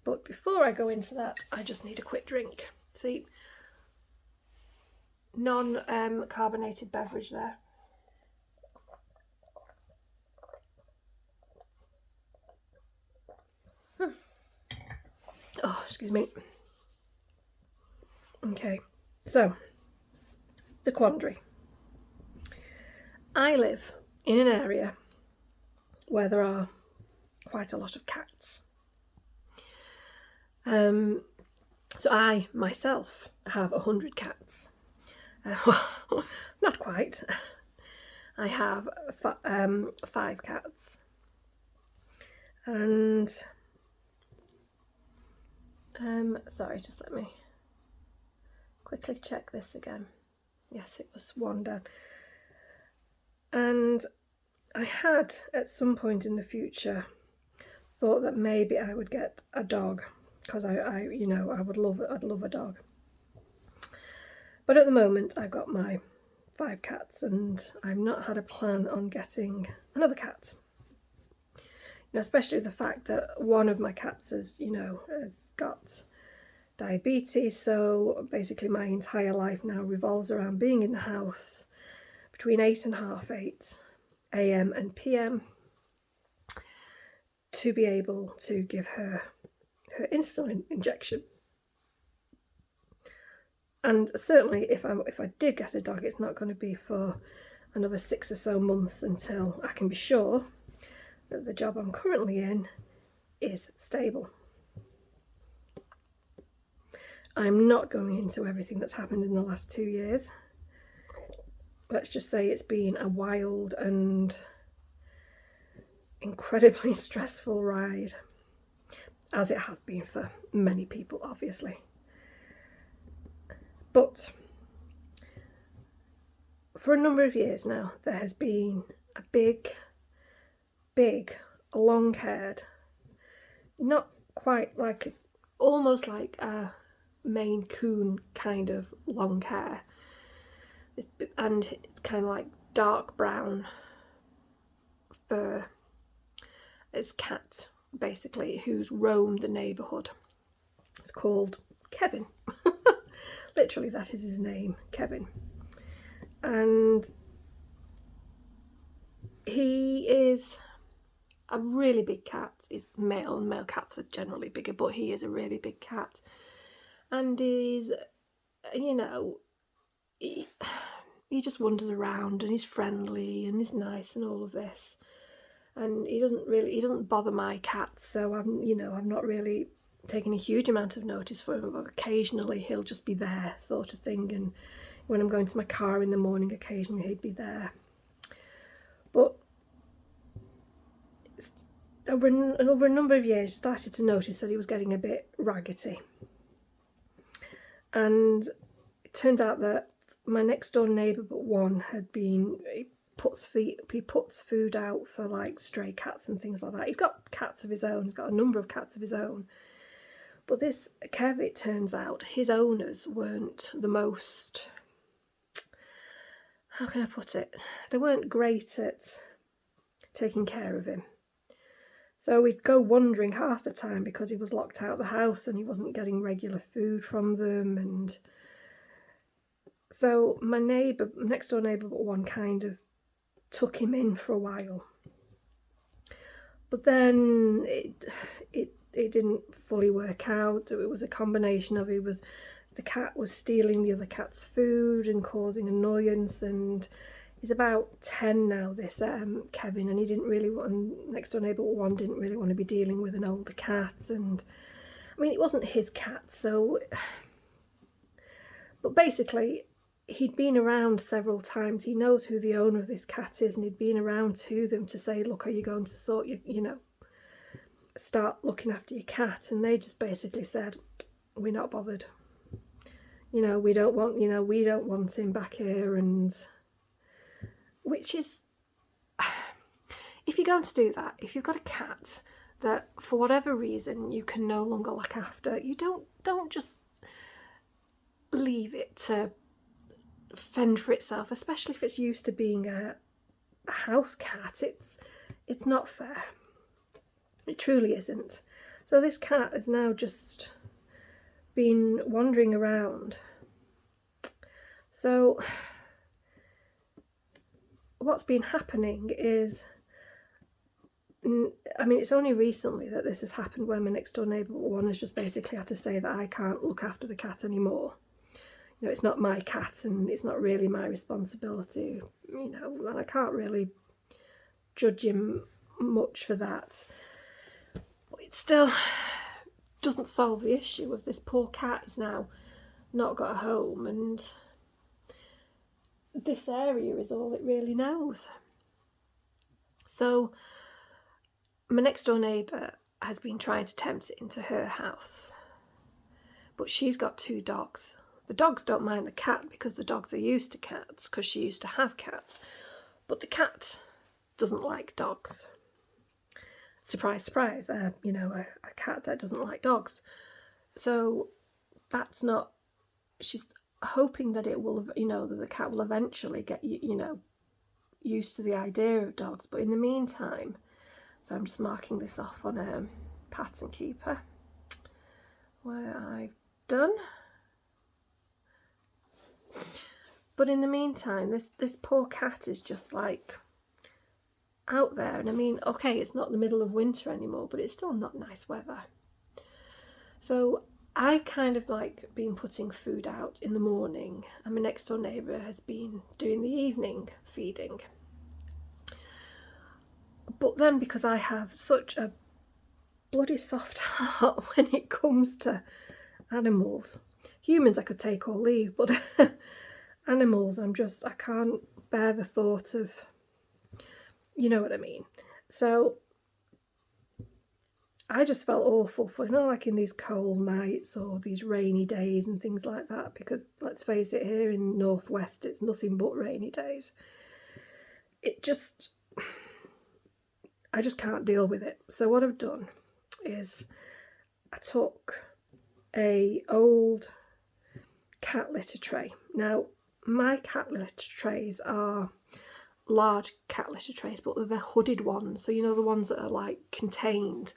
But before I go into that, I just need a quick drink. See, non-carbonated beverage there. Oh, excuse me. Okay, so the quandary. I live in an area where there are quite a lot of cats. So I myself have 100 cats. Well, not quite. I have 5 cats, and sorry, just let me quickly check this again. Yes, it was 1 down. And I had at some point in the future thought that maybe I would get a dog, because I you know, I'd love a dog. But at the moment I've got my 5 cats, and I've not had a plan on getting another cat. You know, especially the fact that one of my cats has got diabetes, so basically my entire life now revolves around being in the house between 8 and half 8 a.m. and p.m. to be able to give her insulin injection. And certainly if I did get a dog, it's not going to be for another 6 or so months until I can be sure that the job I'm currently in is stable. I'm not going into everything that's happened in the last 2 years. Let's just say it's been a wild and incredibly stressful ride, as it has been for many people, obviously. But for a number of years now, there has been a big, long-haired, not quite like, almost like a Maine Coon kind of long hair, and it's kind of like dark brown fur. It's cat, basically, who's roamed the neighbourhood. It's called Kevin. Literally, that is his name, Kevin. And he is a really big cat. He's male, and male cats are generally bigger, but he is a really big cat. And he's, you know, he just wanders around, and he's friendly and he's nice and all of this. And he doesn't bother my cats, so I'm not really taking a huge amount of notice for him. But occasionally he'll just be there, sort of thing. And when I'm going to my car in the morning, occasionally he'd be there. But over a number of years, I started to notice that he was getting a bit raggedy. And it turned out that my next door neighbour but one had been, he puts food out for like stray cats and things like that. He's got cats of his own, he's got a number of cats of his own. But this Kev, it turns out, his owners weren't the most, how can I put it? They weren't great at taking care of him. So we'd go wandering half the time because he was locked out of the house and he wasn't getting regular food from them. And so my next door neighbour but one, kind of took him in for a while. But then it didn't fully work out. It was a combination of the cat was stealing the other cat's food and causing annoyance, and he's about 10 now, this Kevin, and he didn't really want, next door neighbour one didn't really want to be dealing with an older cat. And I mean, it wasn't his cat, so, but basically he'd been around several times. He knows who the owner of this cat is, and he'd been around to them to say, look, are you going to sort your, start looking after your cat? And they just basically said, we're not bothered. We don't want him back here. And which is, if you're going to do that, if you've got a cat that for whatever reason you can no longer look after, you don't just leave it to fend for itself, especially if it's used to being a house cat. It's not fair. It truly isn't. So this cat has now just been wandering around. So what's been happening is, I mean, it's only recently that this has happened, where my next door neighbour one has just basically had to say that I can't look after the cat anymore. It's not my cat and it's not really my responsibility, and I can't really judge him much for that. But it still doesn't solve the issue of this poor cat has now not got a home, and this area is all it really knows. So my next door neighbour has been trying to tempt it into her house, but she's got 2 dogs. The dogs don't mind the cat because the dogs are used to cats, because she used to have cats, but the cat doesn't like dogs. Surprise, surprise, a cat that doesn't like dogs. So that's not, she's hoping that it will, that the cat will eventually get, used to the idea of dogs. But in the meantime, so I'm just marking this off on Pattern Keeper, where I've done. But in the meantime, this poor cat is just like out there. And I mean, okay, it's not the middle of winter anymore, but it's still not nice weather. So I kind of like been putting food out in the morning, and my next door neighbour has been doing the evening feeding. But then, because I have such a bloody soft heart when it comes to animals, humans I could take or leave, but animals, I can't bear the thought of, you know what I mean. So I just felt awful for, like in these cold nights or these rainy days and things like that, because let's face it, here in Northwest it's nothing but rainy days. I just can't deal with it. So what I've done is I took a old cat litter tray. Now, my cat litter trays are large cat litter trays, but they're the hooded ones. So, the ones that are like contained,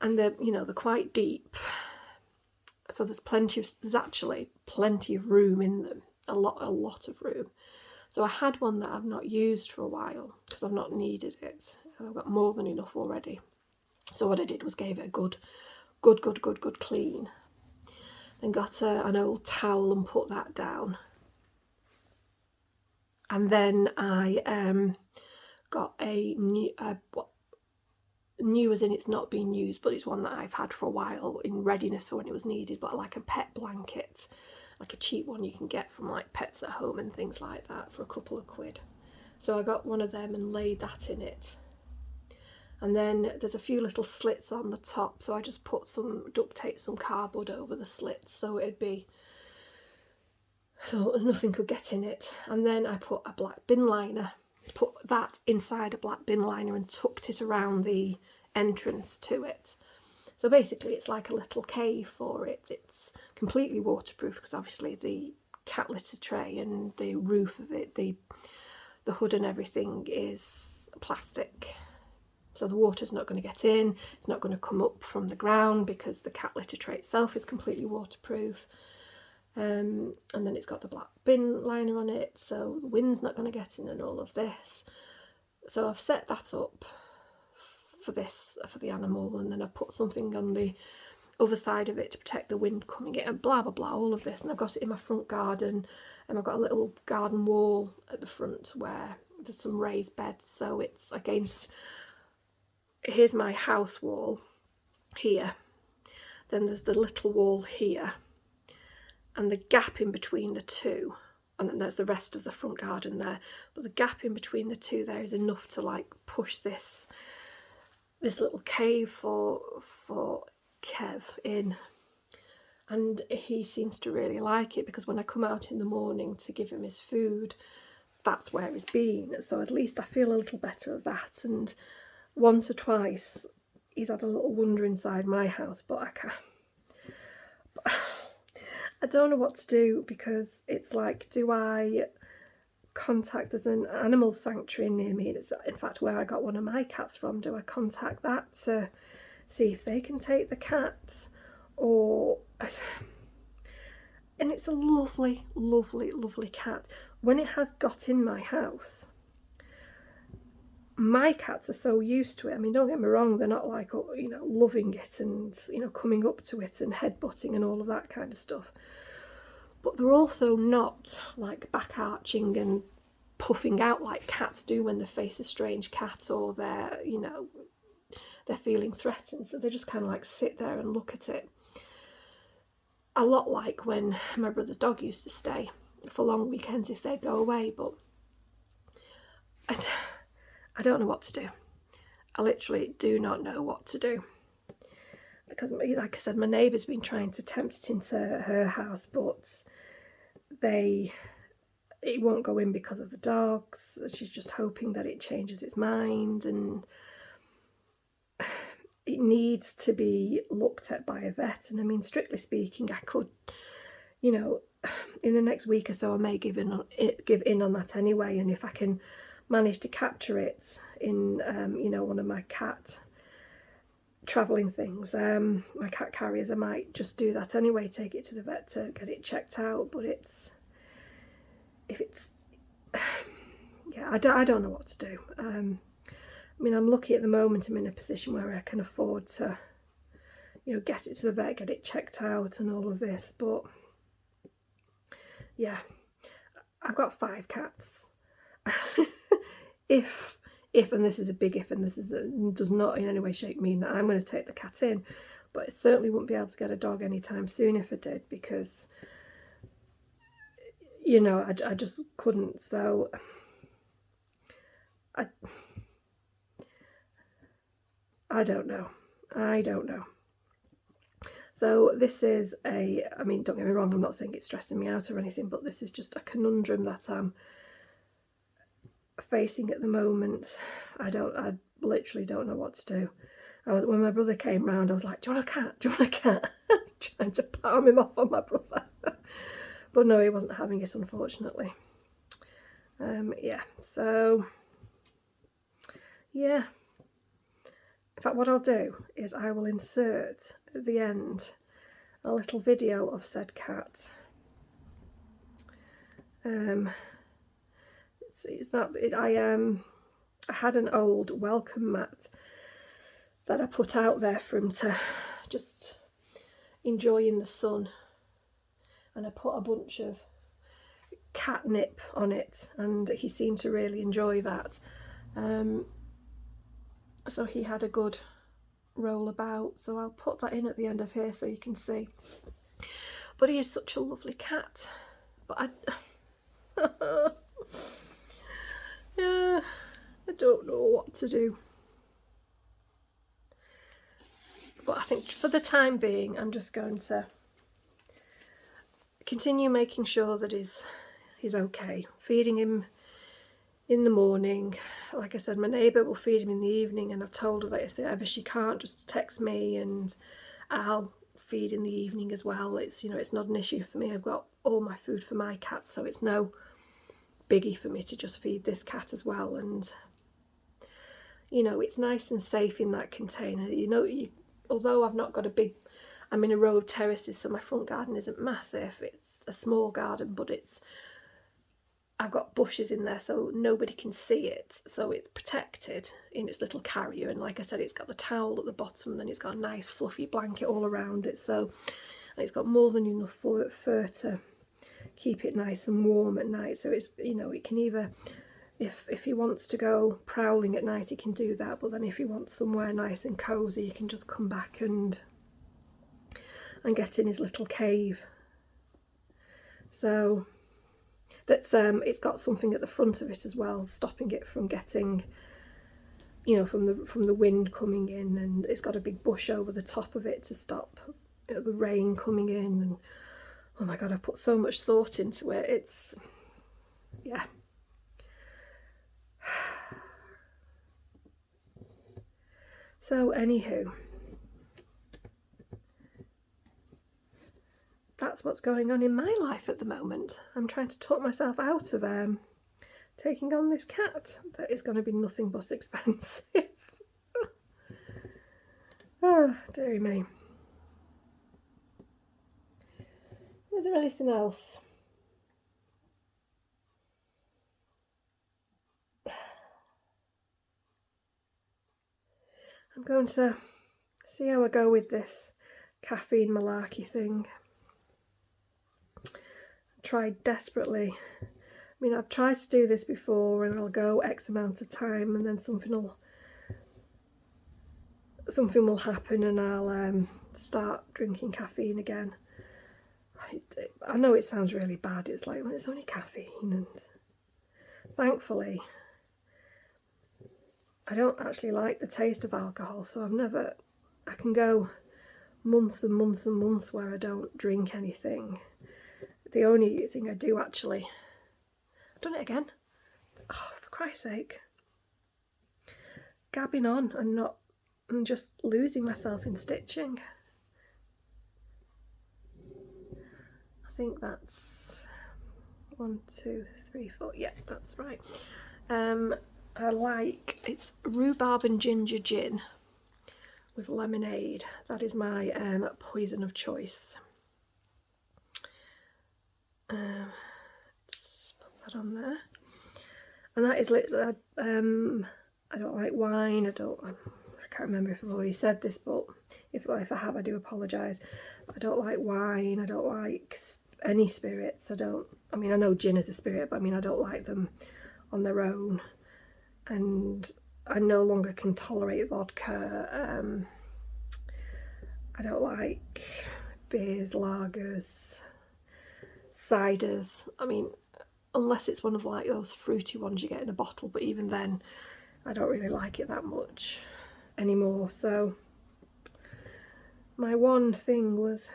and they're quite deep. So there's actually plenty of room in them, a lot of room. So I had one that I've not used for a while because I've not needed it. I've got more than enough already. So what I did was gave it a good clean. Then got an old towel and put that down. And then I got a new as in it's not been used, but it's one that I've had for a while in readiness for when it was needed, but like a pet blanket, like a cheap one you can get from like Pets at Home and things like that for a couple of quid. So I got one of them and laid that in it. And then there's a few little slits on the top, so I just put some duct tape, some cardboard over the slits, so nothing could get in it. And then I put a black bin liner, put that inside a black bin liner and tucked it around the entrance to it. So basically it's like a little cave for it. It's completely waterproof because obviously the cat litter tray and the roof of it, the hood and everything is plastic. So the water's not going to get in, it's not going to come up from the ground because the cat litter tray itself is completely waterproof. And then it's got the black bin liner on it, so the wind's not going to get in and all of this. So I've set that up for the animal, and then I put something on the other side of it to protect the wind coming in, and blah blah blah, all of this. And I've got it in my front garden, and I've got a little garden wall at the front where there's some raised beds, so it's against, here's my house wall here, then there's the little wall here, and the gap in between the two, and then there's the rest of the front garden there, but the gap in between the two there is enough to like push this little cave for Kev in. And he seems to really like it, because when I come out in the morning to give him his food, that's where he's been. So at least I feel a little better of that. And once or twice he's had a little wander inside my house, but I don't know what to do, because it's like, do I contact, there's an animal sanctuary near me, and it's in fact where I got one of my cats from. Do I contact that to see if they can take the cats? Or, and it's a lovely cat. When it has got in my house, my cats are so used to it. I mean, don't get me wrong, they're not like, loving it and, coming up to it and headbutting and all of that kind of stuff. But they're also not like back arching and puffing out like cats do when they face a strange cat, or they're they're feeling threatened, so they just kind of like sit there and look at it. A lot like when my brother's dog used to stay for long weekends if they'd go away, but I don't know what to do. I literally do not know what to do. Because, like I said, my neighbour's been trying to tempt it into her house, but it won't go in because of the dogs. She's just hoping that it changes its mind, and it needs to be looked at by a vet. And I mean, strictly speaking, I could, you know, in the next week or so, I may give in on that anyway. And if I can manage to capture it in, you know, one of my cat travelling things, my cat carriers, I might just do that anyway, take it to the vet to get it checked out. But yeah, I don't know what to do. I mean, I'm lucky at the moment. I'm in a position where I can afford to, you know, get it to the vet, get it checked out and all of this. But yeah, I've got 5 cats. if, and this is a big if, and this does not in any way, shape mean that I'm going to take the cat in, but I certainly wouldn't be able to get a dog anytime soon if I did, because, you know, I just couldn't. So I don't know. So this is I mean, don't get me wrong, I'm not saying it's stressing me out or anything, but this is just a conundrum that I'm facing at the moment. I literally don't know what to do. When my brother came round, I was like, do you want a cat? Do you want a cat? Trying to palm him off on my brother. But no, he wasn't having it, unfortunately. Yeah, so yeah. In fact, what I'll do is I will insert at the end a little video of said cat. I had an old welcome mat that I put out there for him to just enjoy in the sun, and I put a bunch of catnip on it, and he seemed to really enjoy that. So he had a good roll about, so I'll put that in at the end of here so you can see. But he is such a lovely cat. But yeah, I don't know what to do. But I think for the time being, I'm just going to continue making sure that he's okay. Feeding him in the morning. Like I said, my neighbour will feed him in the evening, and I've told her that if ever she can't, just text me and I'll feed in the evening as well. It's, you know, it's not an issue for me. I've got all my food for my cat, so it's no biggie for me to just feed this cat as well. And you know, it's nice and safe in that container. You know, although I've not got I'm in a row of terraces, so my front garden isn't massive. It's a small garden, but I've got bushes in there so nobody can see it, so it's protected in its little carrier. And like I said, it's got the towel at the bottom, and then it's got a nice fluffy blanket all around it, so it's got more than enough fur to keep it nice and warm at night. So it's, you know, it can either, if he wants to go prowling at night, he can do that, but then if he wants somewhere nice and cozy, he can just come back and get in his little cave. So that's it's got something at the front of it as well, stopping it from getting, you know, from the wind coming in, and it's got a big bush over the top of it to stop, you know, the rain coming in. And oh my god, I've put so much thought into it. It's, yeah. So anywho, that's what's going on in my life at the moment. I'm trying to talk myself out of taking on this cat that is going to be nothing but expensive. Oh, dearie me. Is there anything else? I'm going to see how I go with this caffeine malarkey thing. Tried desperately. I mean, I've tried to do this before, and I'll go X amount of time and then something will something will happen and I'll start drinking caffeine again. I know it sounds really bad, it's like, well, it's only caffeine, and thankfully I don't actually like the taste of alcohol, so I can go months and months and months where I don't drink anything. The only thing I do actually, I've done it again, oh, for Christ's sake, gabbing on and just losing myself in stitching. I think that's 1, 2, 3, 4. Yeah, that's right. I like, it's rhubarb and ginger gin with lemonade. That is my poison of choice. Let's put that on there. And that is literally, I don't like wine. I can't remember if I've already said this, but if I have, I do apologise. I don't like wine. I don't like any spirits. I mean, I know gin is a spirit, but I mean, I don't like them on their own. And I no longer can tolerate vodka. I don't like beers, lagers, ciders. I mean, unless it's one of like those fruity ones you get in a bottle, but even then I don't really like it that much anymore. So my one thing was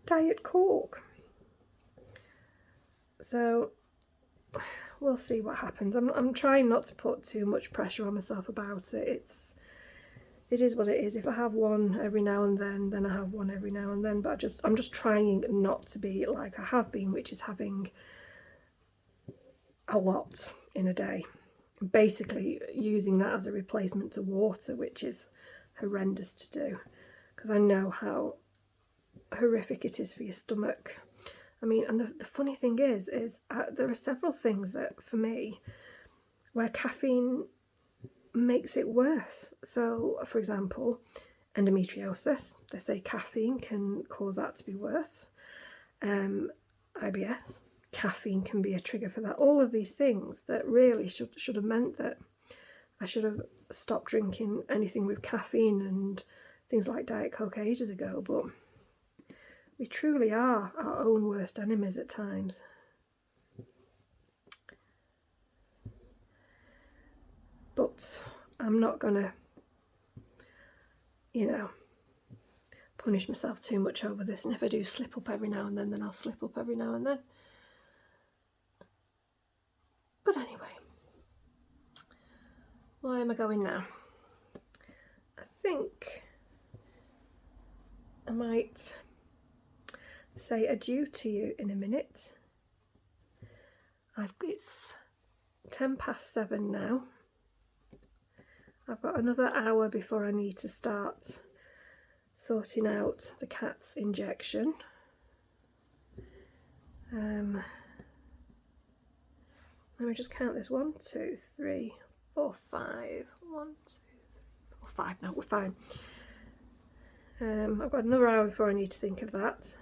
Diet Coke. So we'll see what happens. I'm trying not to put too much pressure on myself about it. It is what it is. If I have one every now and then I have one every now and then. But I'm just trying not to be like I have been, which is having a lot in a day. Basically using that as a replacement to water, which is horrendous to do, because I know how horrific it is for your stomach. I mean, and the funny thing is there are several things that, for me, where caffeine makes it worse. So, for example, endometriosis, they say caffeine can cause that to be worse. IBS, caffeine can be a trigger for that. All of these things that really should have meant that I should have stopped drinking anything with caffeine and things like Diet Coke ages ago, but we truly are our own worst enemies at times. But I'm not gonna, punish myself too much over this, and if I do slip up every now and then I'll slip up every now and then. But anyway, where am I going now? I think I might say adieu to you in a minute. It's 7:10 now. I've got another hour before I need to start sorting out the cat's injection. Let me just count this. 1, 2, 3, 4, 5. 1, 2, 3, 4, 5. No, we're fine. I've got another hour before I need to think of that.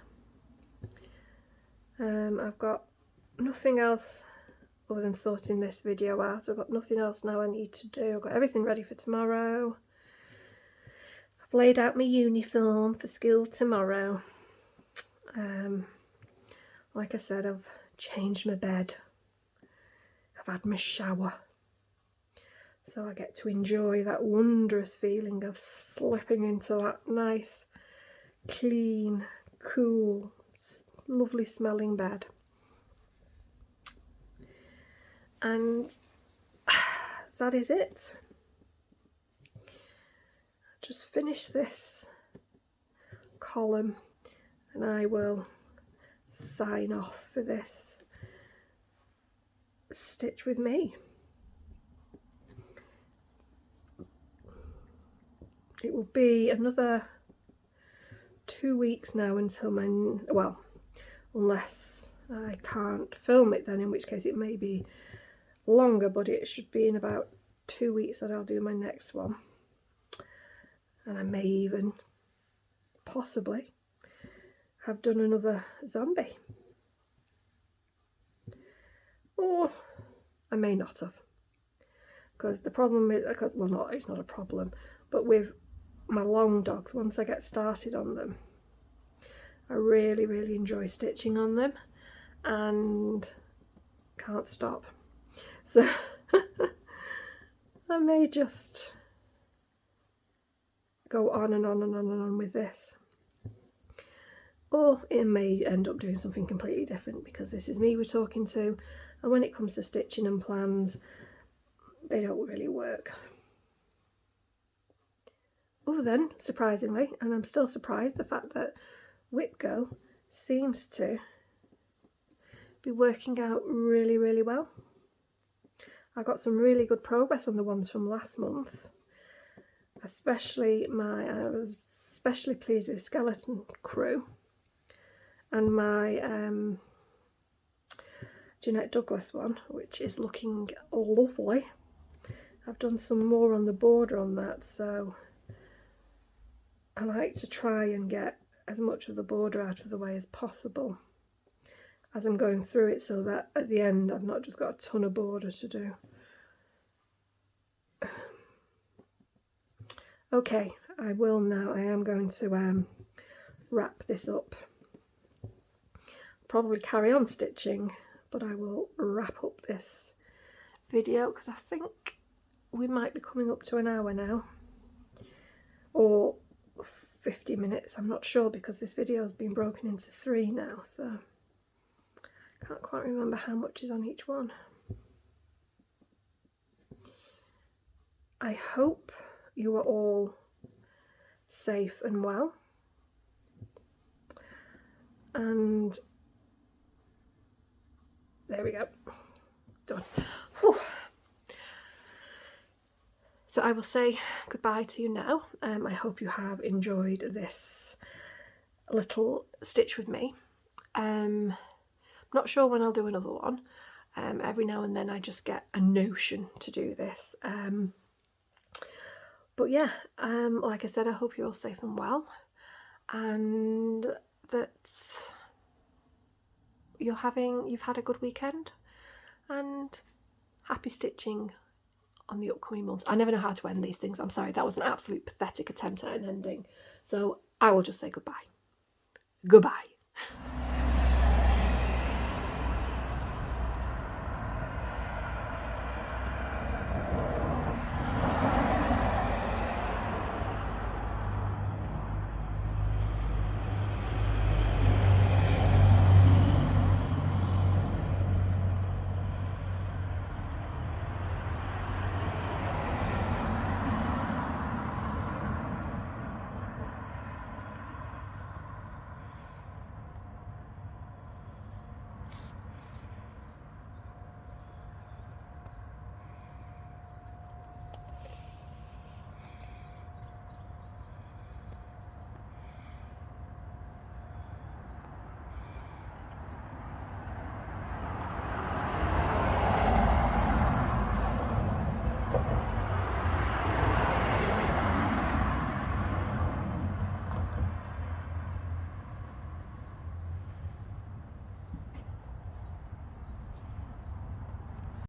I've got nothing else other than sorting this video out. I've got nothing else now I need to do. I've got everything ready for tomorrow. I've laid out my uniform for school tomorrow. Like I said, I've changed my bed. I've had my shower. So I get to enjoy that wondrous feeling of slipping into that nice, clean, cool, lovely smelling bed. And that is it. Just finish this column and I will sign off for this Stitch with Me. It will be another 2 weeks now until well, unless I can't film it then, in which case it may be longer, but it should be in about 2 weeks that I'll do my next one. And I may even possibly have done another zombie, or I may not have, because the problem is, well, it's not a problem. But with my long dogs, once I get started on them, I really enjoy stitching on them and can't stop. So I may just go on and on and on and on with this. Or it may end up doing something completely different, because this is me we're talking to, and when it comes to stitching and plans, they don't really work. Other than, surprisingly, and I'm still surprised, the fact that Whipgo seems to be working out really well. I got some really good progress on the ones from last month. I was especially pleased with Skeleton Crew and my Jeanette Douglas one, which is looking lovely. I've done some more on the border on that, so I like to try and get as much of the border out of the way as possible as I'm going through it, so that at the end I've not just got a ton of border to do. Okay, I am going to wrap this up. Probably carry on stitching, but I will wrap up this video because I think we might be coming up to an hour now, or 50 minutes, I'm not sure, because this video has been broken into 3 now, so I can't quite remember how much is on each one. I hope you are all safe and well, and there we go, done. Whew. So I will say goodbye to you now. I hope you have enjoyed this little stitch with me. Not sure when I'll do another one. Every now and then I just get a notion to do this. But yeah, like I said, I hope you're all safe and well, and that you've had a good weekend, and happy stitching on the upcoming months. I never know how to end these things. I'm sorry, that was an absolute pathetic attempt at an ending. So I will just say goodbye. Goodbye.